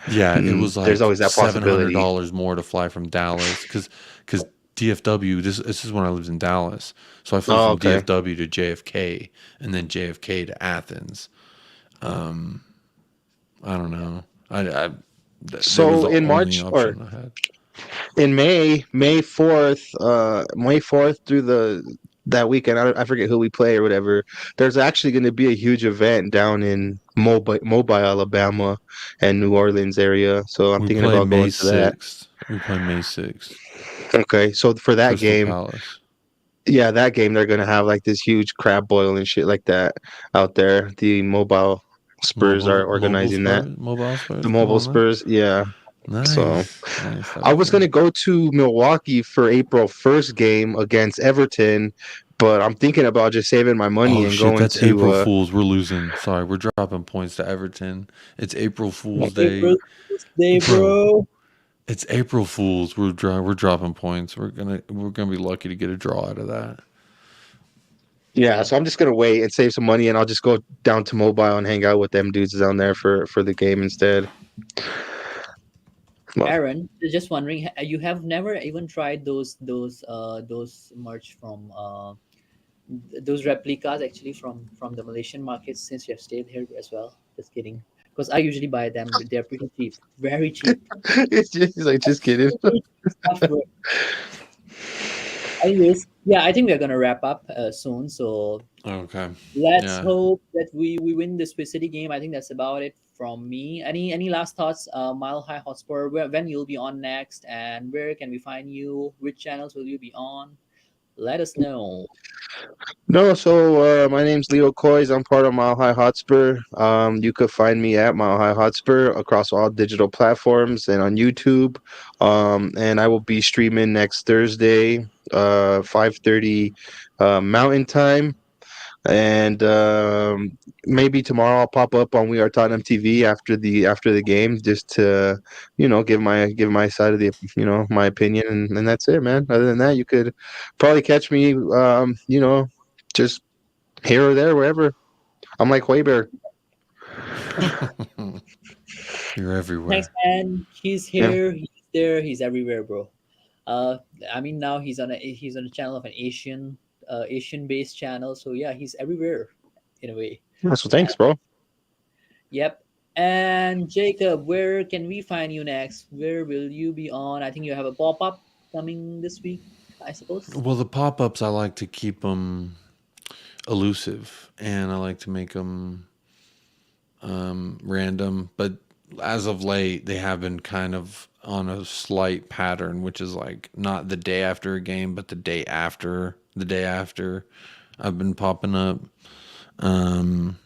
Yeah, it was there's like always that possibility. $700 more to fly from Dallas because DFW. This is when I lived in Dallas, so I flew Oh, from okay. DFW to JFK and then JFK to Athens. I don't know. It was So the in only March or option I had. in May 4th through the that weekend, I forget who we play or whatever. There's actually going to be a huge event down in Mobile, Alabama, and New Orleans area. So I'm We thinking play about May going to that. 6th. We play May 6th. Okay, so for that Crystal game, Palace. yeah, that game they're gonna have like this huge crab boil and shit like that out there. The Mobile Spurs are organizing that. Mobile The Spurs. Come Mobile on, man. Spurs, yeah. So Nice. That'd I be was gonna fun. go to Milwaukee for April 1st game against Everton, but I'm thinking about just saving my money Oh and shit, going that's to April Fools. We're losing. Sorry, we're dropping points to Everton. It's April Fools April Day, Fool's Day, bro. bro. It's April Fools. We're dropping points. We're gonna be lucky to get a draw out of that. yeah, so I'm just gonna wait and save some money and I'll just go down to Mobile and hang out with them dudes down there for the game instead. Well, Aaron, just wondering, you have never even tried those merch from those replicas actually from the Malaysian market since you have stayed here as well. Just kidding, because I usually buy them. They're pretty cheap, very cheap. it's just he's like just kidding. Very cheap stuff, bro. Anyways, yeah, I think we're gonna wrap up soon. So Okay. let's Yeah. hope that we win this City game. I think that's about it from me. Any last thoughts, Mile High Hotspur? When you'll be on next, and where can we find you? Which channels will you be on? Let us know. No, so my name's Leo Coys. I'm part of Mile High Hotspur. You could find me at Mile High Hotspur across all digital platforms and on YouTube. And I will be streaming next Thursday, 5:30 Mountain Time. And maybe tomorrow I'll pop up on We Are Tottenham TV after the game just to give my side of the my opinion, and that's it, man. Other than that, you could probably catch me just here or there, wherever. I'm like Hoiberg. You're Thanks, everywhere. man. He's Yeah, here. He's there. He's everywhere, bro. Uh, I mean now he's on a channel of an Asian based channel. So yeah, he's everywhere in a way. yeah, so thanks, bro. Yep. And Jacob, where can we find you next? Where will you be on? I think you have a pop up coming this week, I suppose. Well, the pop-ups I like to keep them elusive, and I like to make them random. But as of late, they have been kind of on a slight pattern, which is like not the day after a game, but the day after. The day after, I've been popping up. Um,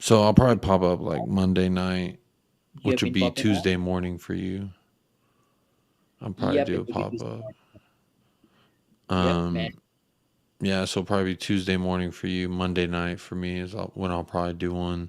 so I'll probably pop up like Monday night, You which have would been be popping up. Tuesday morning for you. I'll probably Yep, do it a will be pop Tuesday up. morning. Yep, man. Um, yeah, so probably Tuesday morning for you. Monday night for me is when I'll probably do one.